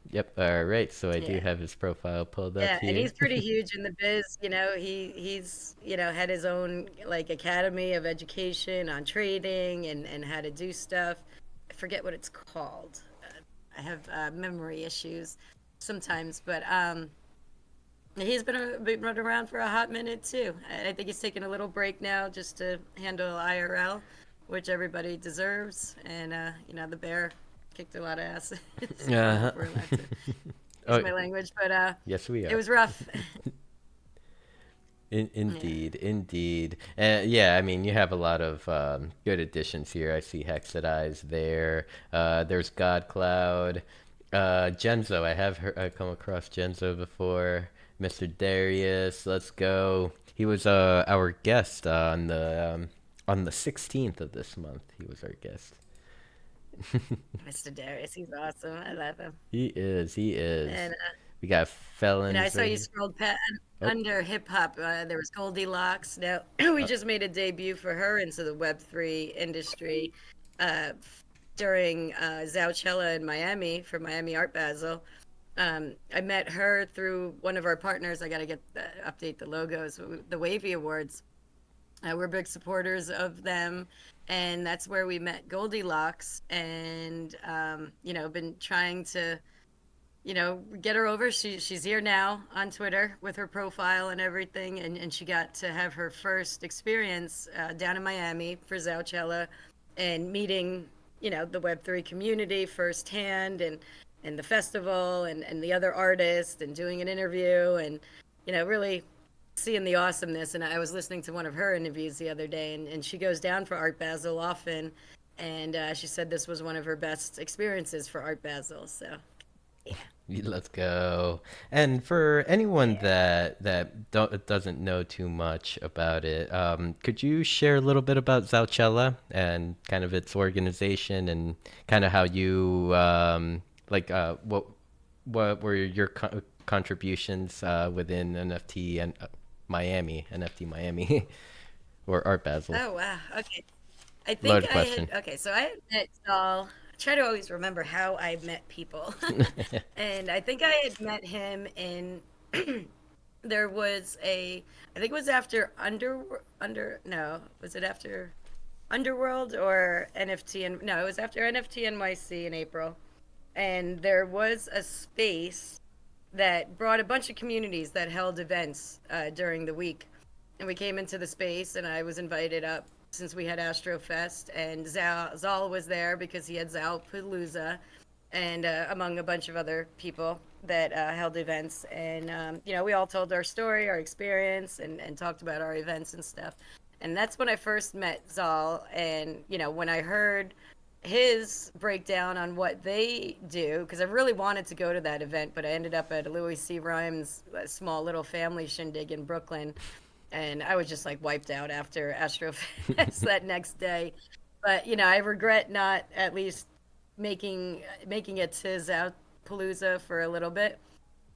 Yep. All right. So I do Yeah. have his profile pulled up Yeah, and here. he's pretty huge in the biz. He's had his own, like, academy of education on trading and how to do stuff. I forget what it's called. I have memory issues sometimes, but he's been running around for a hot minute too. I think he's taking a little break now just to handle IRL, which everybody deserves. And the bear kicked a lot of ass. I don't know Uh-huh. if we're allowed to use Oh, my language, but yes, we it are. was rough. Yeah. Indeed, indeed. Yeah, I mean, you have a lot of good additions here. I see Hexadize there. There's God Cloud. Genzo, I come across Genzo before. Mr. Darius, let's go. He was our guest on the 16th of this month. He was our guest. Mr. Darius, he's awesome. I love him. He is, he is. And We got I felons saw right you here. scrolled Oh, under hip hop. There was Goldilocks. Now we uh, just made a debut for her into the Web3 industry during Zouchella in Miami for Miami Art Basel. I met her through one of our partners. I got to update the logos, the Wavy Awards. We're big supporters of them, and that's where we met Goldilocks. And been trying to get her over. She's here now on Twitter with her profile and everything, and she got to have her first experience down in Miami for Zaucella, and meeting the Web3 community firsthand, and the festival, and the other artists, and doing an interview, and really seeing the awesomeness. And I was listening to one of her interviews the other day, and she goes down for Art Basel often, and she said this was one of her best experiences for Art Basel. So yeah. Let's go. And for anyone Yeah. that doesn't know too much about it, could you share a little bit about Zaucella and kind of its organization and kind of how you like what were your contributions within NFT and NFT Miami, or Art Basel? Oh wow. Okay. I think Loaded I had question. okay, so I had met Saul. I try to always remember how I met people. And I think I had met him in there was a I think it was after under no, was it after Underworld or NFT, and no, it was after NFT NYC in April. And there was a space that brought a bunch of communities that held events during the week. And we came into the space, and I was invited up since we had Astrofest, and Zal was there because he had Palooza, and among a bunch of other people that held events. And we all told our story, our experience, and talked about our events and stuff. And that's when I first met Zal. And when I heard his breakdown on what they do, because I really wanted to go to that event, but I ended up at Louis C. Rhymes' small little family shindig in Brooklyn, and I was just like wiped out after Astrofest that next day. But I regret not at least making it to Palooza for a little bit.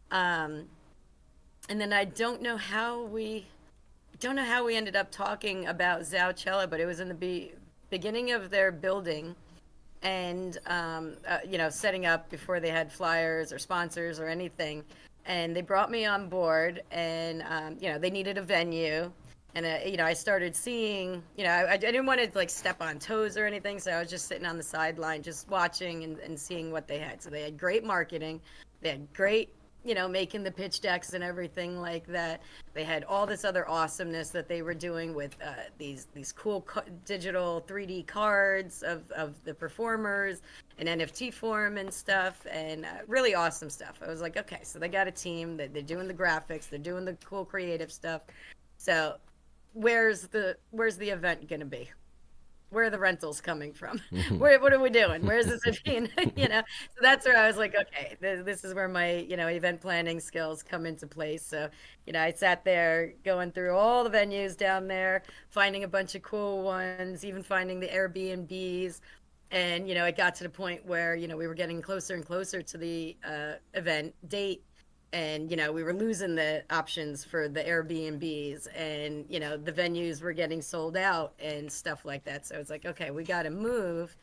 Um, and then I don't know how we ended up talking about Zaucella, but it was in the beginning of their building, and setting up before they had flyers or sponsors or anything. And they brought me on board, and they needed a venue. And I started seeing, I didn't want to like step on toes or anything, so I was just sitting on the sideline, just watching and seeing what they had. So they had great marketing, they had great, making the pitch decks and everything like that. They had all this other awesomeness that they were doing with these cool digital 3D cards of the performers, and NFT form and stuff, and really awesome stuff. I was like, okay, so they got a team that they're doing the graphics, they're doing the cool creative stuff. So where's the event going to be? Where are the rentals coming from? What are we doing? Where's this being? So that's where I was like, okay, this is where my event planning skills come into place. So I sat there going through all the venues down there, finding a bunch of cool ones, even finding the Airbnbs. And it got to the point where we were getting closer and closer to the event date, and we were losing the options for the Airbnbs, and the venues were getting sold out and stuff like that. So it's like, okay, we got to move.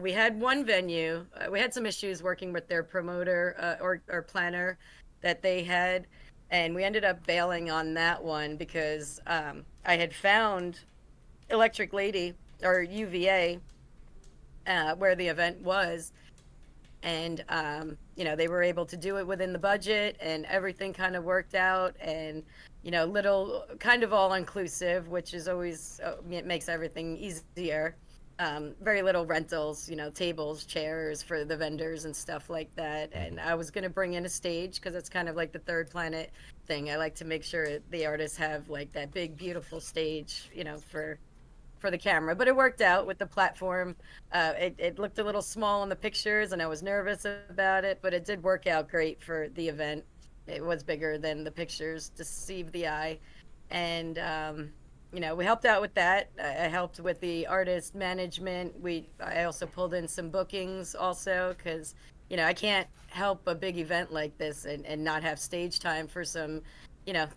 We had one venue, we had some issues working with their promoter, or planner that they had, and we ended up bailing on that one because I had found Electric Lady, or UVA, where the event was. And they were able to do it within the budget, and everything kind of worked out. And little kind of all inclusive, which is always it makes everything easier. Very little rentals, tables, chairs for the vendors and stuff like that. And I was going to bring in a stage because it's kind of like the Third Planet thing. I like to make sure the artists have like that big beautiful stage, for the camera. But it worked out with the platform. It looked a little small in the pictures, and I was nervous about it, but it did work out great for the event. It was bigger than the pictures deceived the eye. And we helped out with that. I helped with the artist management. I also pulled in some bookings also, because I can't help a big event like this and not have stage time for some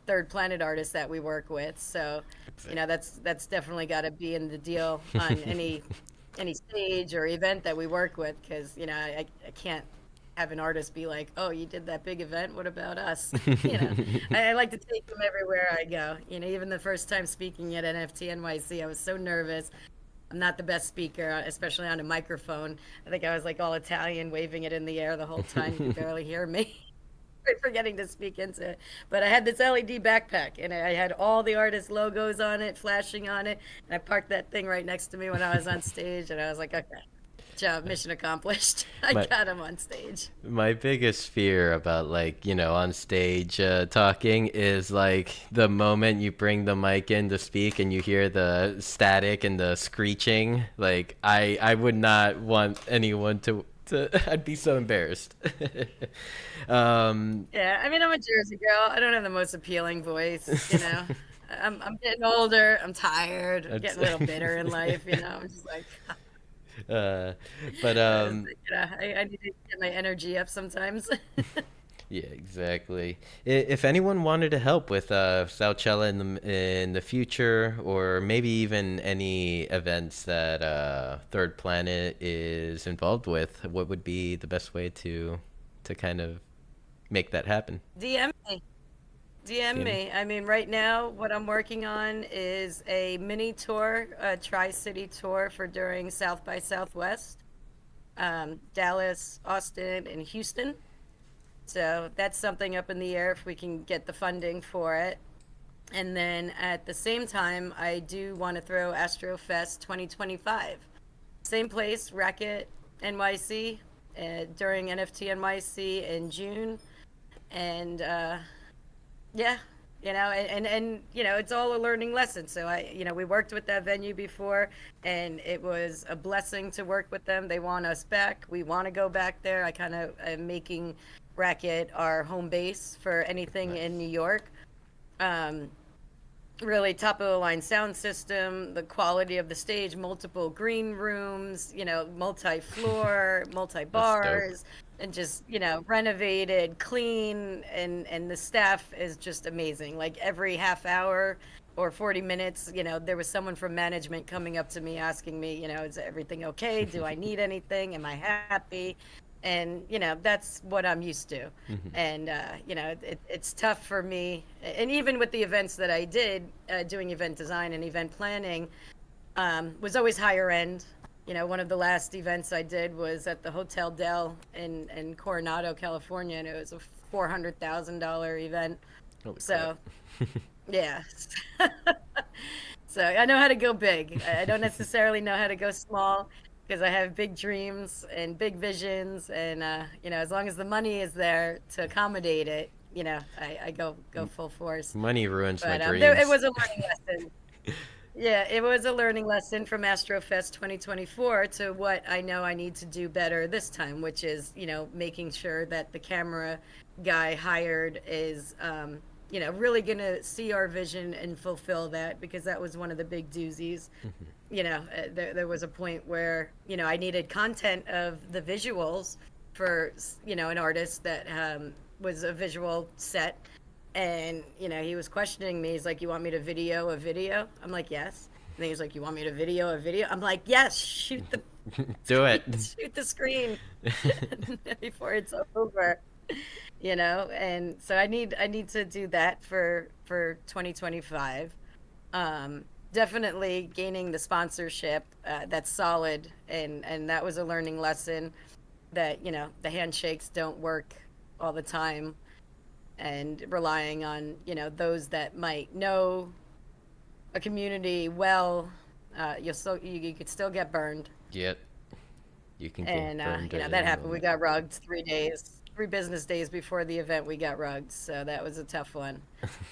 Third Planet artists that we work with. So that's definitely got to be in the deal on any stage or event that we work with, because I can't have an artist be like, "Oh, you did that big event. What about us?" You know, I like to take them everywhere I go. You know, even the first time speaking at NFT NYC, I was so nervous. I'm not the best speaker, especially on a microphone. I think I was like all Italian, waving it in the air the whole time. You could barely hear me. Forgetting to speak into it. But I had this LED backpack and I had all the artist logos on it, flashing on it. And I parked that thing right next to me when I was on stage. And I was like, okay, job, mission accomplished. I my got him on stage. my biggest fear about, like, on stage talking is like the moment you bring the mic in to speak and you hear the static and the screeching. Like, I would not want anyone to I'd be so embarrassed. um Yeah, I mean, I'm a Jersey girl. I don't have the most appealing voice, you know. I'm getting older. I'm tired. I'm that's getting a little bitter in life, you know. I'm just like, uh but I need to get my energy up sometimes. yeah, exactly. If anyone wanted to help with Southchella in the future, or maybe even any events that Third Planet is involved with, what would be the best way to kind of make that happen? DM me. DM DM? me. I mean, right now, what I'm working on is a mini tour, a Tri-City tour for during South by Southwest, Dallas, Austin, and Houston. So that's something up in the air if we can get the funding for it. And then at the same time, I do want to throw Astrofest 2025. Same place, Racket NYC, during NFT NYC in June. And yeah, it's all a learning lesson. So we worked with that venue before, and it was a blessing to work with them. They want us back. We want to go back there. I kind of am making Racket our home base for anything in New Nice. York. Um, Really top of the line sound system, the quality of the stage, multiple green rooms, multi-floor, That's dope. multi-bars, and just, renovated, clean, and the staff is just amazing. Like every half hour or 40 minutes, there was someone from management coming up to me asking me, is everything okay? Do I need anything? Am I happy? And that's what I'm used to. Mhm. And it's tough for me, and even with the events that I did, doing event design and event planning, was always higher end. One of the last events I did was at the Hotel Del in Coronado, California, and it was a $400,000 event. Holy crap. So yeah. So I know how to go big. I don't necessarily know how to go small because I have big dreams and big visions, and as long as the money is there to accommodate it, I go M- full force. Money ruins my But it dreams. was a learning lesson. Yeah, it was a learning lesson from Astrofest 2024 to what I know I need to do better this time, which is, making sure that the camera guy hired is, really going to see our vision and fulfill that, because that was one of the big doozies. There was a point where, I needed content of the visuals for, an artist that was a visual set, and he was questioning me. He's like, "You want me to video a video?" I'm like, "Yes." And then he's like, "You want me to video a video?" I'm like, "Yes, shoot the Do it. shoot the screen before it's over." And so I need to do that for 2025. Definitely gaining the sponsorship, that's solid, and that was a learning lesson, that the handshakes don't work all the time, and relying on those that might know a community well. You could still get burned. Yet you can get And burned at that any happened. We moment. got rugged 3 days, 3 business days before the event. We got rugged, so that was a tough one.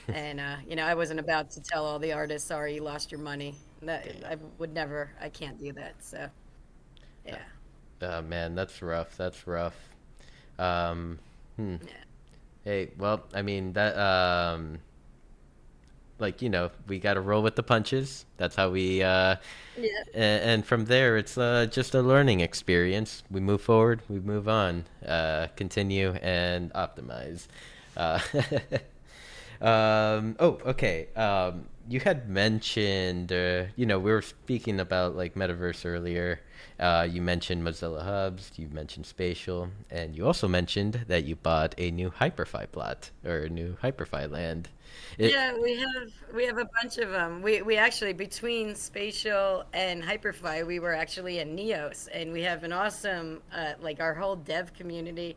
And I wasn't about to tell all the artists, "Sorry, you lost your money." That Damn. I would never. I can't do that. So Uh, yeah, Oh man, that's rough. That's rough. Um, hmm. yeah, Hey, well, I mean that like, we got to roll with the punches. That's how we yeah. and from there it's just a learning experience. We move forward, we move on, continue and optimize. Uh, oh, okay. You had mentioned we were speaking about like metaverse earlier. You mentioned Mozilla Hubs, you mentioned Spatial, and you also mentioned that you bought a new Hyperfi plot or a new Hyperfi land. It. Yeah, we have a bunch of them. We actually between Spatial and Hyperfly, we were actually in Neos, and we have an awesome like our whole dev community.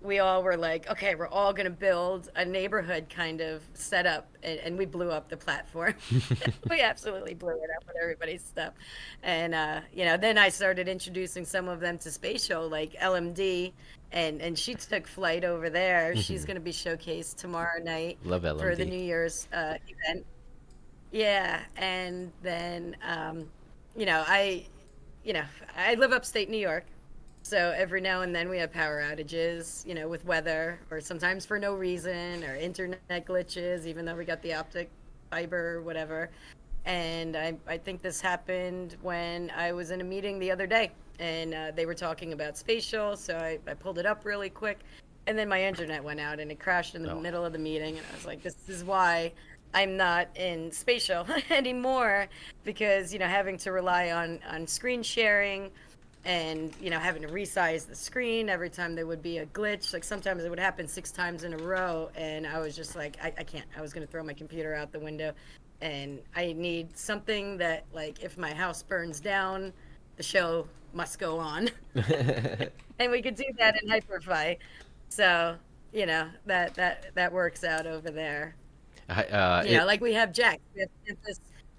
We all were like, okay, we're all going to build a neighborhood kind of setup, and we blew up the platform. We absolutely blew it up with everybody's stuff. And then I started introducing some of them to Spatial, like LMD, and she took flight over there. She's going to be showcased tomorrow night Love for the LMD. New Year's event. Yeah, and then you know, I you know, I live upstate New York, so every now and then we have power outages, with weather or sometimes for no reason or internet glitches, even though we got the optic fiber or whatever. And I think this happened when I was in a meeting the other day and they were talking about spatial. So I pulled it up really quick and then my internet went out and it crashed in the Oh. middle of the meeting. And I was like, this is why I'm not in spatial anymore because, having to rely on screen sharing and having to resize the screen every time there would be a glitch. Like sometimes it would happen 6 times in a row and I was just like, I can't. I was going to throw my computer out the window, and I need something that, like, if my house burns down, the show must go on. And we could do that in Hyperfy. So that works out over there. It. Like we have Jack. We have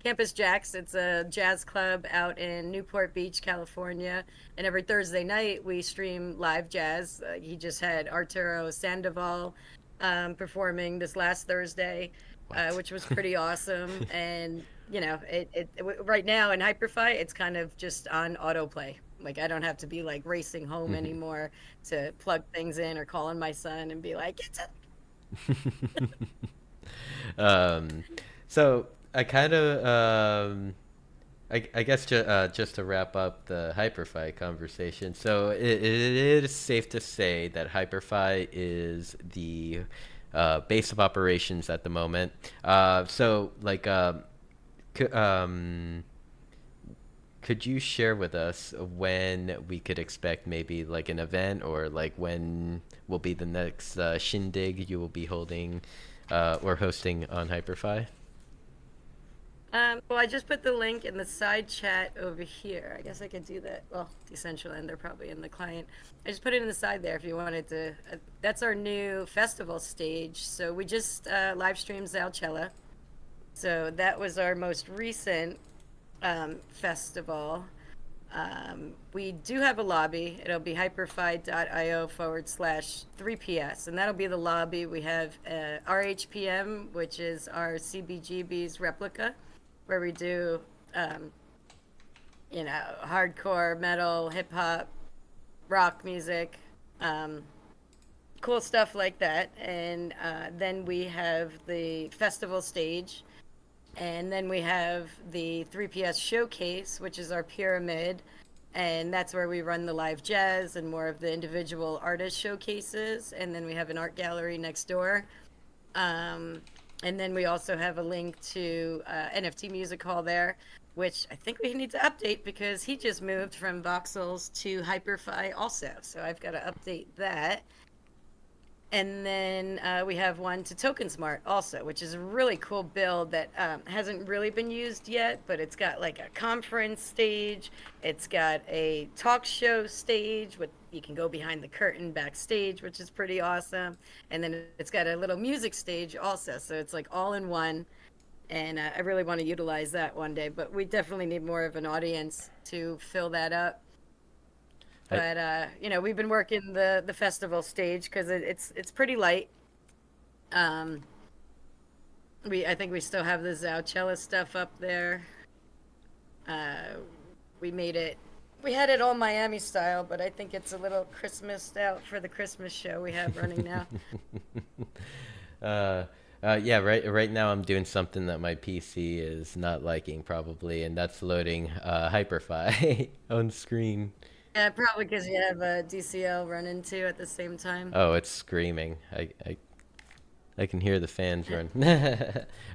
Campus Jacks. It's a jazz club out in Newport Beach, California. And every Thursday night we stream live jazz. He just had Arturo Sandoval performing this last Thursday, What? which was pretty awesome. And right now in Hyperfy, it's kind of just on autoplay. Like I don't have to be like racing home Mhm. anymore to plug things in or calling my son and be like, it's a um, so I kind of I guess just to wrap up the Hyperfi conversation. So it is safe to say that Hyperfi is the base of operations at the moment. So like c- um, could you share with us when we could expect maybe like an event or like when will be the next shindig you will be holding or hosting on Hyperfi? Well, I just put the link in the side chat over here. I guess I could do that. Well, Decentraland, they're probably in the client. I just put it in the side there if you wanted to. That's our new festival stage. So we just live streamed Zalcella. So that was our most recent festival. We do have a lobby. It'll be hyperfi.io/3ps, and that'll be the lobby. We have RHPM, which is our CBGB's replica, where we do, um, hardcore, metal, hip hop, rock music, um, cool stuff like that. And then we have the festival stage, and then we have the 3PS showcase, which is our pyramid. And that's where we run the live jazz and more of the individual artist showcases. And then we have an art gallery next door. Um, and then we also have a link to NFT Music Hall there, which I think we need to update because he just moved from Voxels to Hyperfi also. So I've got to update that. And then we have one to Token Smart also, which is a really cool build that hasn't really been used yet, but it's got like a conference stage. It's got a talk show stage with you can go behind the curtain backstage, which is pretty awesome. And then it's got a little music stage also, so it's like all in one. And I really want to utilize that one day, but we definitely need more of an audience to fill that up. I, But we've been working the festival stage because it's pretty light. Um, I think we still have the Zaucella stuff up there. Uh, we made it. We had it all Miami style, but I think it's a little Christmased out for the Christmas show we have running now. uh, yeah, right now I'm doing something that my PC is not liking probably, and that's loading Hyperfi on screen. Yeah, probably because you have a DCL running too at the same time. Oh, it's screaming. I can hear the fans run.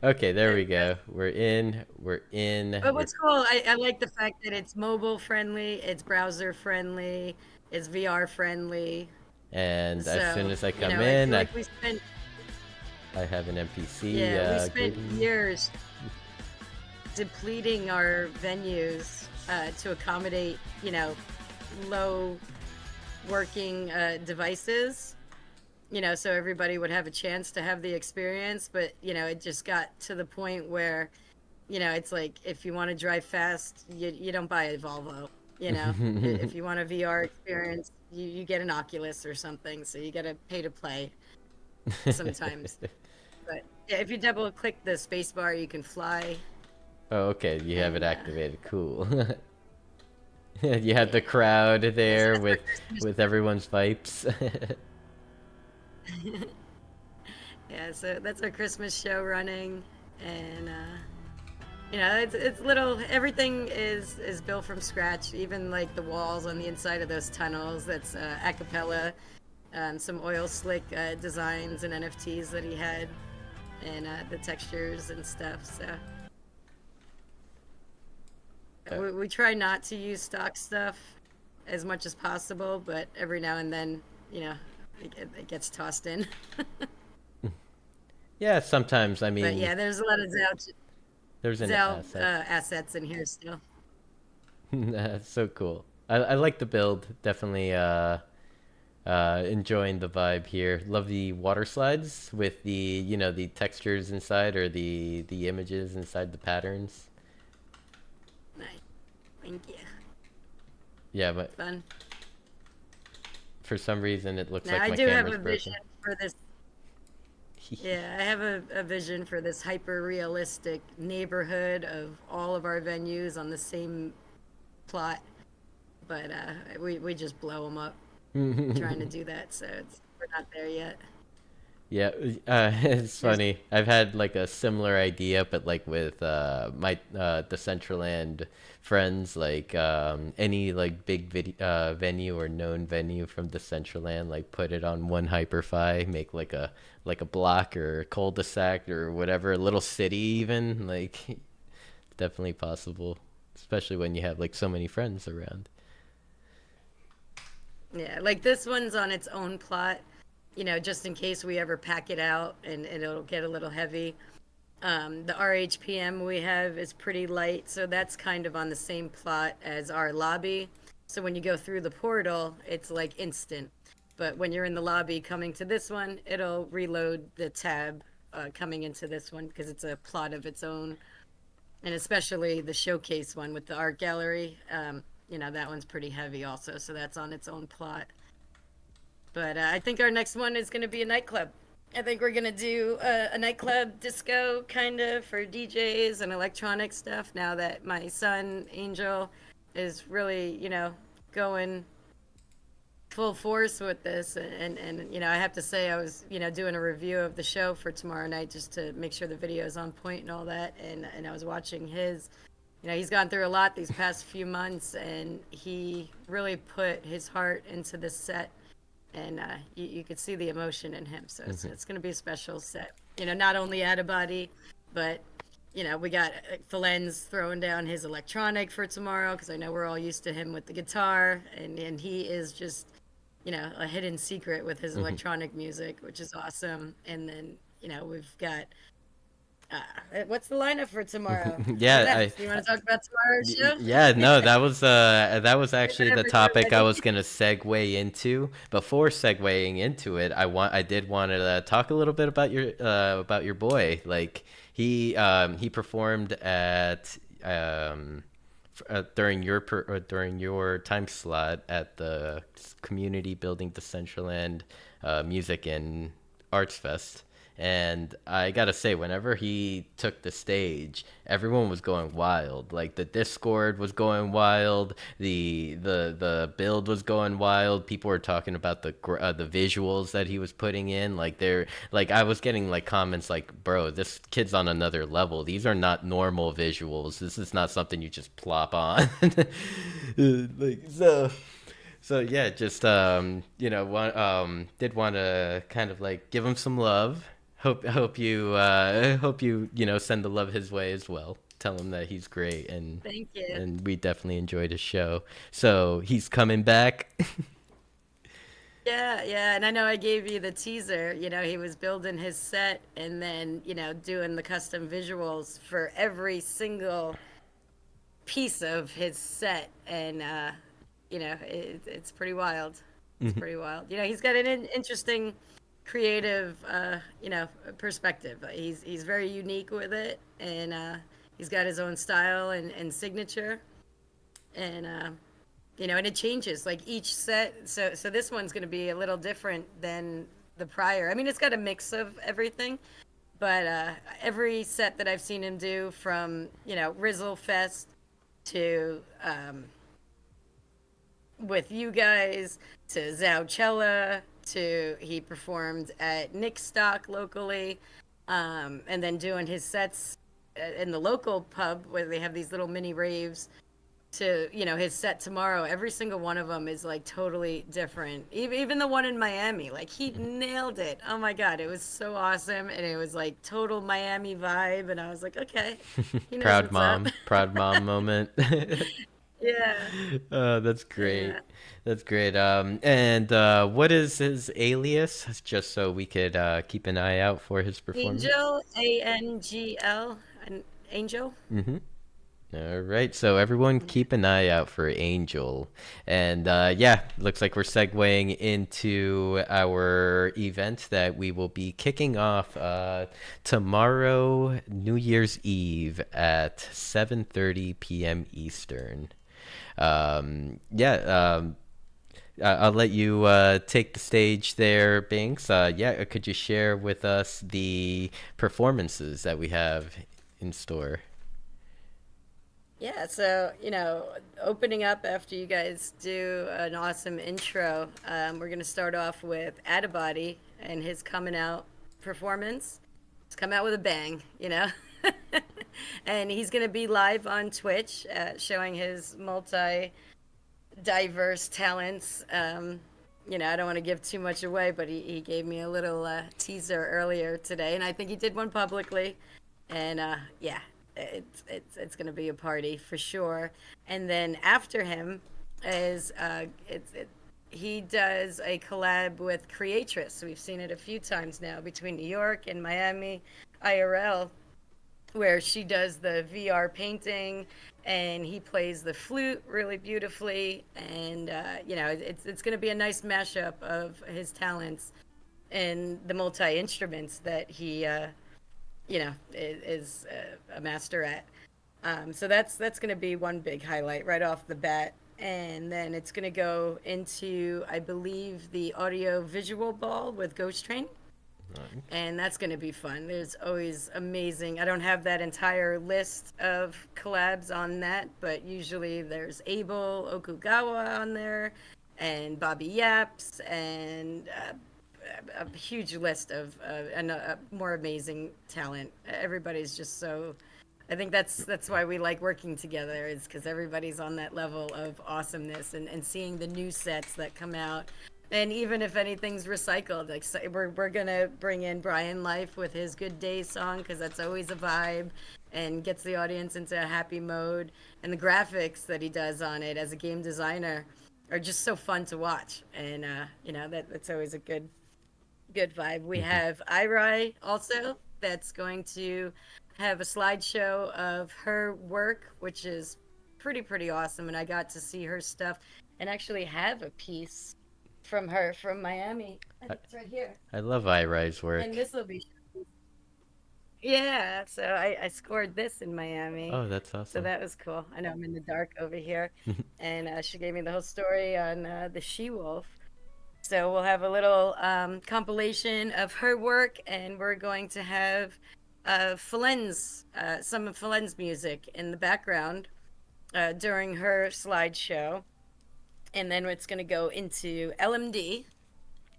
Okay, there we go. We're in. We're in. But what's cool, I like the fact that it's mobile friendly, it's browser friendly, it's VR friendly. And as soon So, as I you come know, I in, feel I, like we spent, I have an NPC yeah, we spent greeting. years depleting our venues to accommodate, low working devices, so everybody would have a chance to have the experience. But, it just got to the point where, it's like if you want to drive fast, you don't buy a Volvo. If you want a VR experience, you get an Oculus or something. So you got to pay to play sometimes. But yeah, if you double click the space bar, you can fly. Oh, okay. You have it And activated. Cool. You had yeah, the crowd yeah. So there that's our with Christmas. everyone's vibes. Yeah, so that's our Christmas show running, and it's little. Everything is built from scratch. Even like the walls on the inside of those tunnels. That's a cappella. Some oil slick designs and NFTs that he had, and the textures and stuff. So Uh, we try not to use stock stuff as much as possible, but every now and then, it gets tossed in. yeah, sometimes. I But mean, yeah, there's a lot of there's an Zell assets. assets in here still. That's so cool. I like the build. Definitely enjoying the vibe here. Love the water slides with the the textures inside or the images inside the patterns. Nice. Thank you. Yeah, but Fun. for some reason it looks Now like I my do have camera's a vision broken. for this. Yeah, I have a vision for this hyper realistic neighborhood of all of our venues on the same plot, but we just blow them up trying to do that, so we're not there yet. Yeah, it's There's funny. I've had like a similar idea, but like with my Decentraland friends, like any like big venue or known venue from Decentraland, like put it on one hyperfi, make like a block or cul-de-sac or whatever, a little city even, like definitely possible, especially when you have like so many friends around. Yeah, like this one's on its own plot, just in case we ever pack it out and it'll get a little heavy. The RHPM we have is pretty light, so that's kind of on the same plot as our lobby. So when you go through the portal, it's like instant. But when you're in the lobby coming to this one, it'll reload the tab coming into this one because it's a plot of its own. And especially the showcase one with the art gallery, that one's pretty heavy also. So that's on its own plot. But I think our next one is going to be a nightclub. I think we're going to do a nightclub disco kind of for DJs and electronic stuff now that my son, Angel, is really, going full force with this. And I have to say, I was, doing a review of the show for tomorrow night just to make sure the video is on point and all that. And I was watching his. He's gone through a lot these past few months, and he really put his heart into this set, and you could see the emotion in him. So it's going to be a special set. Not only Adibody, but we got Philen's throwing down his electronic for tomorrow because I know we're all used to him with the guitar, and he is just a hidden secret with his electronic music, which is awesome. And then we've got. What's the lineup for tomorrow? Yeah, You want to talk about tomorrow's show? yeah, no, that was actually the Whenever you're topic I ready. was gonna segue into. Before segueing into it, I did want to talk a little bit about your boy. Like he performed at during your time slot at the community building Decentraland Music and Arts Fest. And I gotta say, whenever he took the stage, everyone was going wild. Like the Discord was going wild, the build was going wild. People were talking about the visuals that he was putting in. Like I was getting like comments like, "Bro, this kid's on another level. These are not normal visuals. This is not something you just plop on." Like so. So yeah, just did want to kind of like give him some love. hope you send the love his way as well. Tell him that he's great, Thank you. and we definitely enjoyed his show. So he's coming back. Yeah, yeah, and I know I gave you the teaser. He was building his set and then, doing the custom visuals for every single piece of his set, and it's pretty wild. It's pretty wild. He's got an interesting, creative, perspective. He's very unique with it, and he's got his own style and signature, and and it changes like each set. So this one's going to be a little different than the prior. I mean, it's got a mix of everything, but every set that I've seen him do, from Rizzle Fest to with you guys to Zouchella to he performed at Nick's Stock locally, and then doing his sets in the local pub where they have these little mini raves, to his set tomorrow. Every single one of them is like totally different. Even the one in Miami, like he nailed it. Oh my god, it was so awesome, and it was like total Miami vibe, and I was like, okay, he knows Proud what's up. mom, proud mom moment. Yeah, That's great. yeah. That's great. And what is his alias? Just so we could keep an eye out for his performance. Angel, Angl, an Angel. Mm-hmm. All right, so everyone keep an eye out for Angel. And yeah, looks like we're segueing into our event that we will be kicking off tomorrow, New Year's Eve at 7:30 p.m. Eastern. Yeah, I'll let you take the stage there, Binks. Yeah, could you share with us the performances that we have in store? Yeah, so, opening up after you guys do an awesome intro, we're going to start off with Adibody and his coming out performance. He's come out with a bang. And he's going to be live on Twitch, showing his multi diverse talents. I don't want to give too much away, but he gave me a little teaser earlier today, and I think he did one publicly. And yeah, it's going to be a party for sure. And then after him is he does a collab with Creatress. We've seen it a few times now between New York and Miami IRL, where she does the VR painting and he plays the flute really beautifully. And it's going to be a nice mashup of his talents and the multi instruments that he is a master at. So that's going to be one big highlight right off the bat. And then it's going to go into, I believe, the audio visual ball with Ghost Train. Right. And that's going to be fun. There's always amazing. I don't have that entire list of collabs on that, but usually there's Abel Okugawa on there, and Bobby Yaps, and a huge list of more amazing talent. Everybody's just so. I think that's why we like working together, is because everybody's on that level of awesomeness, and seeing the new sets that come out. And even if anything's recycled, like, so we're gonna bring in Brian Life with his "Good Day" song, because that's always a vibe and gets the audience into a happy mode. And the graphics that he does on it as a game designer are just so fun to watch. And that's always a good vibe. We Mm-hmm. have Irai also, that's going to have a slideshow of her work, which is pretty awesome. And I got to see her stuff and actually have a piece from her from Miami. I I, think it's right here. I love iRai's And work. this will be, yeah. So I scored this in Miami. Oh, that's So awesome. that was cool. I know I'm in the dark over here. And she gave me the whole story on the she wolf. So we'll have a little compilation of her work, and we're going to have some of Philen's music in the background during her slideshow. And then it's going to go into LMD,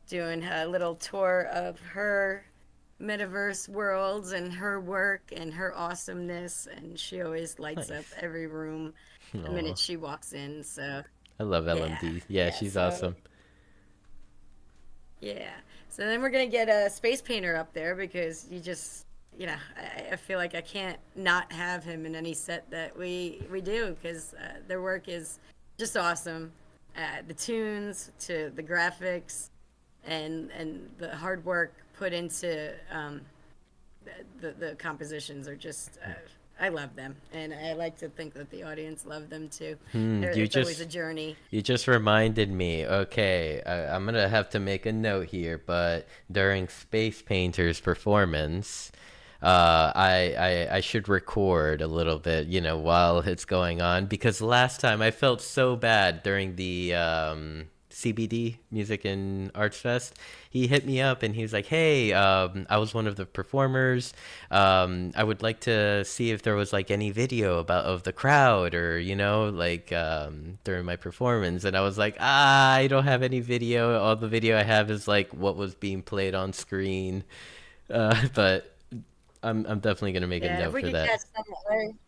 doing a little tour of her metaverse worlds and her work and her awesomeness. And she always lights up Nice. every room the Aw. minute she walks in. So, I love yeah. LMD. Yeah, Yeah. she's So, awesome. yeah. So then we're gonna get a space painter up there because you just, I feel like I can't not have him in any set that we do because their work is just awesome. The tunes to the graphics and the hard work put into the compositions are just. I love them, and I like to think that the audience love them too. Hmm, you It's always a just journey. you just reminded me. Okay, I'm gonna have to make a note here, but during Space Painter's performance, I should record a little bit, while it's going on, because last time I felt so bad during the CBD Music and Arts Fest. He hit me up and he was like, "Hey, I was one of the performers. I would like to see if there was like any video of the crowd or like during my performance." And I was like, I don't have any video. All the video I have is like what was being played on screen. But I'm definitely gonna make a Yeah, and if note we for could that. catch some,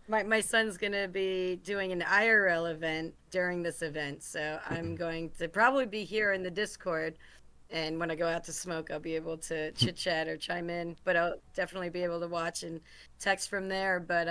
my son's gonna be doing an IRL event during this event, so I'm going to probably be here in the Discord. And when I go out to smoke, I'll be able to chit chat or chime in, but I'll definitely be able to watch and text from there. But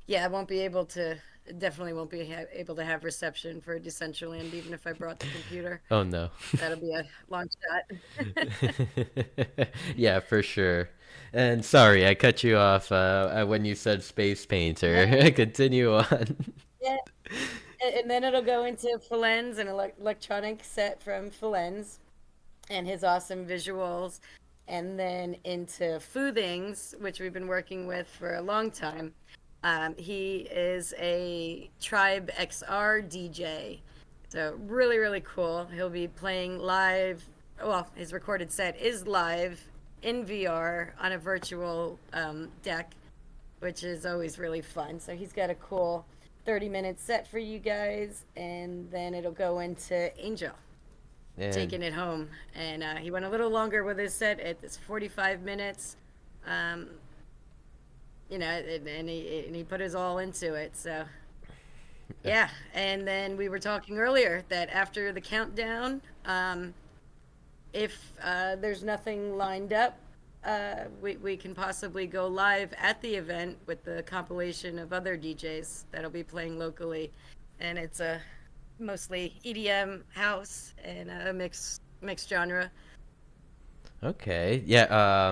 yeah, I won't be able to. Definitely won't be able to have reception for Decentraland, even if I brought the computer. Oh no. That'll be a long shot. Yeah, for sure. And sorry, I cut you off when you said Space No, Painter. Continue on. yeah, and then it'll go into Filen's, an electronic set from Filen's, and his awesome visuals, and then into Foothings, which we've been working with for a long time. He is a Tribe XR DJ. So really, really cool. He'll be playing live. Well, his recorded set is live in VR on a virtual deck, which is always really fun. So he's got a cool 30-minute set for you guys, and then it'll go into Angel And taking it home. And he went a little longer with his set at this 45 minutes. Um, and he put his all into it. So yeah, and then we were talking earlier that after the countdown, if there's nothing lined up, we can possibly go live at the event with the compilation of other DJs that'll be playing locally, and it's a mostly EDM house and a mixed genre. okay, yeah,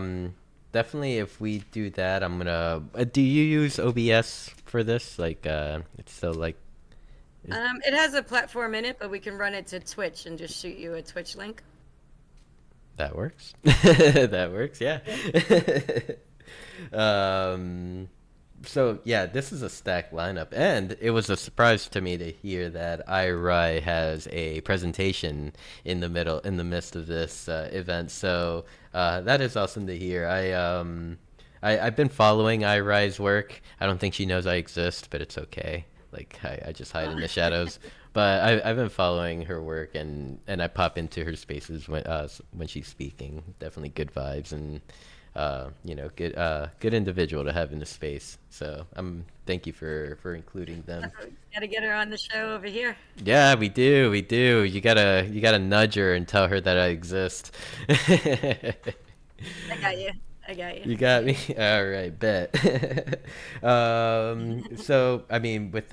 definitely if we do that, I'm gonna. Do you use OBS for this? Like, it's still like, is, It has a platform in it, but we can run it to Twitch and just shoot you a Twitch link. that works. That works, yeah. Yeah. um, so yeah, this is a stacked lineup, and it was a surprise to me to hear that iRai has a presentation in the midst of this event. So that is awesome to hear. I've been following iRai's work. I don't think she knows I exist, but it's okay. Like I just hide in the shadows. But I've been following her work, and I pop into her spaces when she's speaking. Definitely good vibes and good individual to have in the space. So thank you for including them. Got to get her on the show over here. Yeah, we do. You gotta nudge her and tell her that I exist. I got you. I got you. You got me. All right, bet. So I mean, with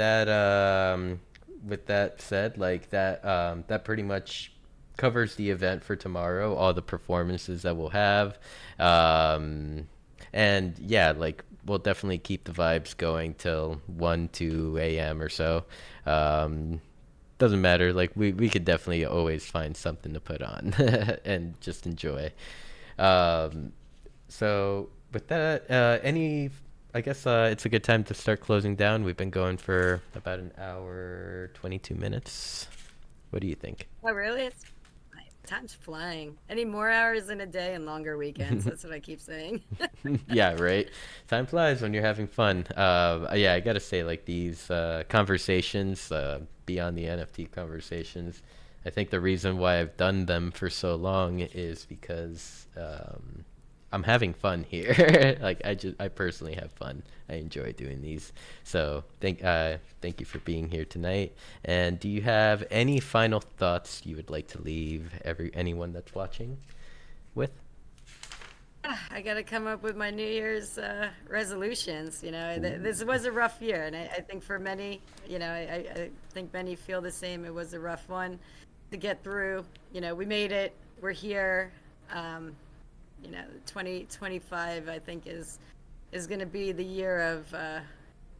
that said, like that pretty much covers the event for tomorrow. All the performances that we'll have, um, and yeah, like we'll definitely keep the vibes going till 1 2 a.m. or so. Um, doesn't matter. Like we could definitely always find something to put on and just enjoy. Um, so with that, I guess it's a good time to start closing down. We've been going for about an hour, 22 minutes. What do you think? Oh, really? Time's flying. I need more hours in a day and longer weekends. That's what I keep saying. Yeah, right. Time flies when you're having fun. Yeah, I gotta say, like these conversations beyond the NFT conversations, I think the reason why I've done them for so long is because I'm having fun here. Like I personally have fun. I enjoy doing these. So thank you for being here tonight. And do you have any final thoughts you would like to leave anyone that's watching? with? I got to come up with my New Year's resolutions. This was a rough year, and I think for many, I think many feel the same. It was a rough one to get through. We made it. We're here. Um, 2025, I think, is going to be the year of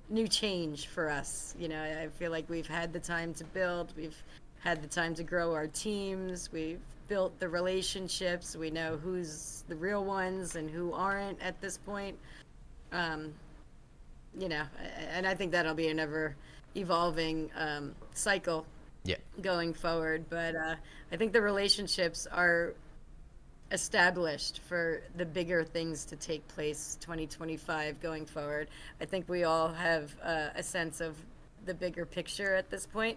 new change for us. I feel like we've had the time to build. We've had the time to grow our teams. We've built the relationships. We know who's the real ones and who aren't at this point. Um, and I think that'll be an ever evolving cycle Yeah. going forward. But I think the relationships are established for the bigger things to take place 2025 going forward. I think we all have a sense of the bigger picture at this point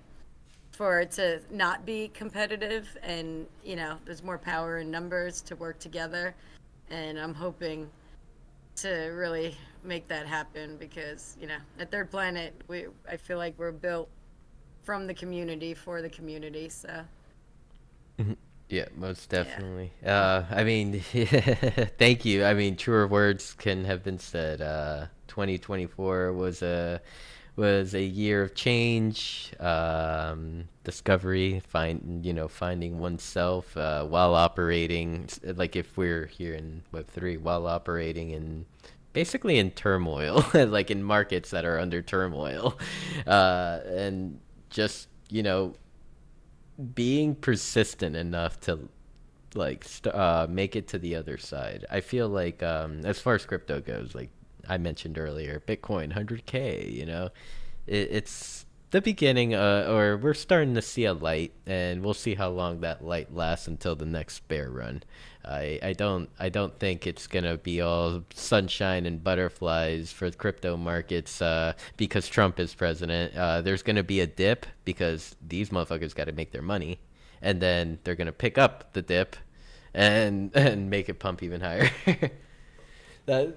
for it to not be competitive, and there's more power in numbers to work together, and I'm hoping to really make that happen because at Third Planet I feel like we're built from the community for the community. So Mhm. Yeah, most yeah. definitely. I mean, thank you. I mean, truer words can have been said. 2024 was a year of change, discovery, finding oneself while operating. Like if we're here in Web3, while operating in basically in turmoil, like in markets that are under turmoil, and just being persistent enough to make it to the other side. I feel like as far as crypto goes, like I mentioned earlier, Bitcoin 100K, it's the beginning, or we're starting to see a light, and we'll see how long that light lasts until the next bear run. I don't think it's gonna be all sunshine and butterflies for the crypto markets because Trump is president. There's gonna be a dip because these motherfuckers got to make their money, and then they're gonna pick up the dip and make it pump even higher. that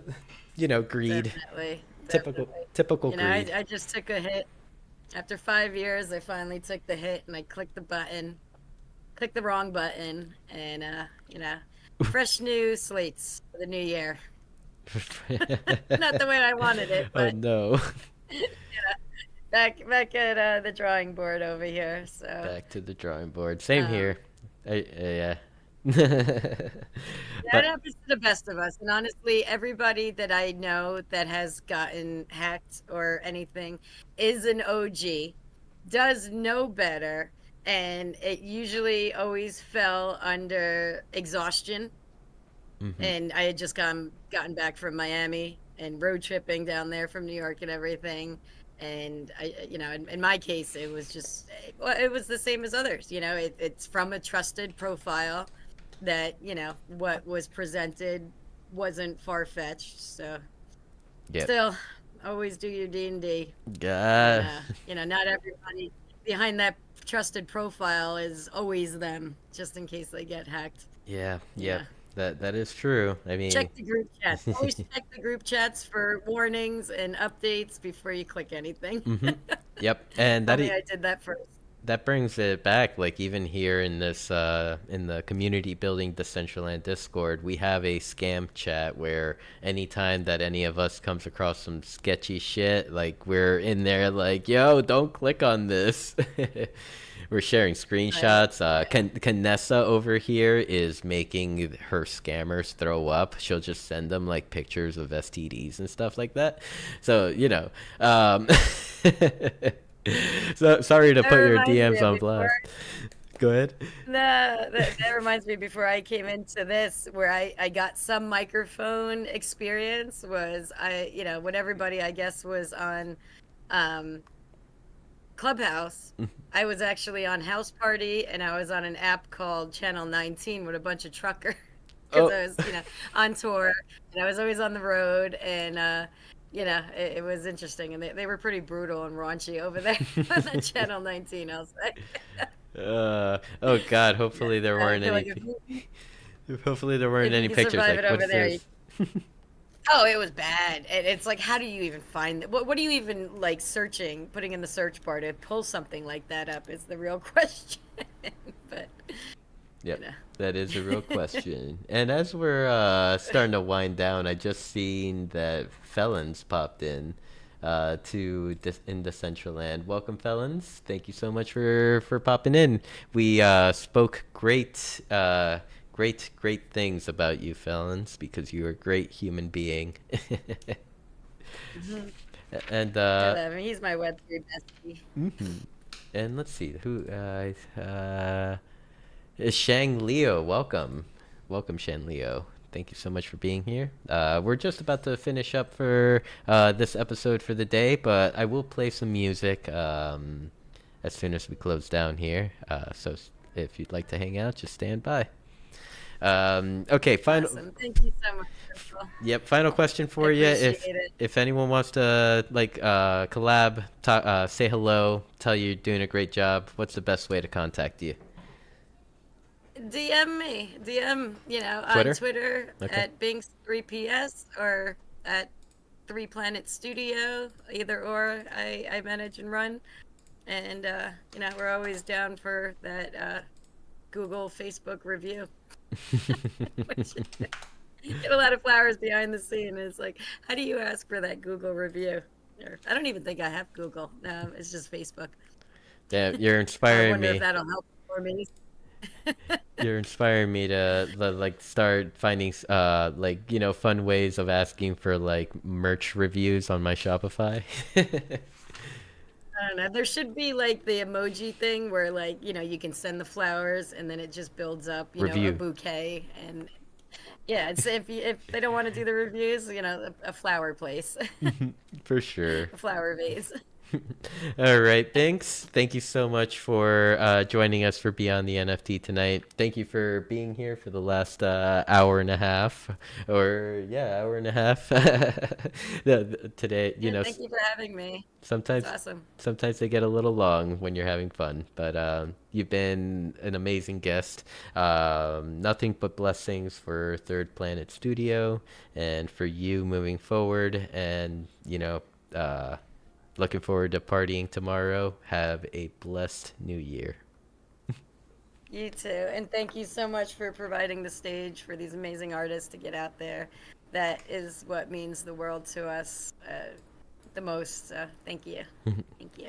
Greed, Definitely, typical definitely. typical greed. I just took a hit. After 5 years, I finally took the hit and I clicked the wrong button, and fresh new slates for the new year. Not the way I wanted it, Oh but no. back at the drawing board over here. So, Back to the drawing board. Same um, here. Yeah. that But happens to the best of us. And honestly, everybody that I know that has gotten hacked or anything is an OG, does know better, and it usually always fell under exhaustion. mhm. And I had just gotten back from Miami and road tripping down there from New York and everything. And in my case, it was just, well, it was the same as others. It's from a trusted profile that what was presented wasn't far-fetched. So Yep. still, always do your D&D. And God. not everybody behind that trusted profile is always them, just in case they get hacked. Yeah, yep. Yeah. That is true. I mean, Check the group chats. Always check the group chats for warnings and updates before you click anything. mhm. Yep. And Tell me I did that first. that brings it back, like even here in this in the community building Decentraland Discord, we have a scam chat where anytime that any of us comes across some sketchy shit, like we're in there like, yo, don't click on this. We're sharing Right, screenshots. right. Canessa over here is making her scammers throw up. She'll just send them like pictures of STDs and stuff like that. So so sorry to That put your reminds me DMs of on before. blast. Go ahead. No, that reminds me before I came into this, where I got some microphone experience was when everybody I guess was on um, Clubhouse. I was actually on House Party, and I was on an app called Channel 19 with a bunch of truckers because Oh, I was, on tour, and I was always on the road, and it was interesting, and they were pretty brutal and raunchy over there on the Channel 19. I'll say, oh God. yeah. Hopefully there I weren't feel any. like Hopefully there weren't if you any can pictures. survive Like, it what over is there, this? oh, it was bad. It's like, how do you even find what do you even like searching, putting in the search bar to pull something like that up is the real question. But Yep, You know. that is a real question. And as we're starting to wind down, I just seen that Felons popped in in Decentraland. Welcome, Felons. Thank you so much for popping in. We spoke great things about you, Felons, because you're a great human being. Mhm. And I love him. He's my Web3 bestie. mhm. And let's see who Shang Leo. Welcome, Shang Leo. Thank you so much for being here. We're just about to finish up for this episode for the day, but I will play some music as soon as we close down here. If you'd like to hang out, just stand by. Okay, final. Awesome. Thank you so much, Crystal. Yep, final question I for you. appreciate it. If anyone wants to like collab, talk, say hello, tell you you're doing a great job, what's the best way to contact you? DM me. DM, on Twitter? Twitter Okay. at Binks3PS or at 3Planet Studio. Either or, I manage and run. And, we're always down for that Google, Facebook review. Which, get a lot of flowers behind the scene. It's like, how do you ask for that Google review? Or, I don't even think I have Google. No, it's just Facebook. Damn, you're I inspiring wonder if me. that'll help for me. You're inspiring me to like start finding like fun ways of asking for like merch reviews on my Shopify. I don't know. There should be like the emoji thing where like, you can send the flowers and then it just builds up, a Review. bouquet and yeah, it's if they don't want to do the reviews, a flower place, For sure. a flower vase. All right, thanks. Thank you so much for joining us for Beyond the NFT tonight. Thank you for being here for the last hour and a half, or yeah, hour and a half. Today, Yeah, thank you for having me. It's sometimes awesome. sometimes they get a little long when you're having fun, but you've been an amazing guest. Nothing but blessings for Third Planet Studio and for you moving forward, and looking forward to partying tomorrow. Have a blessed new year. You too. And thank you so much for providing the stage for these amazing artists to get out there. That is what means the world to us the most. Thank you. Thank you.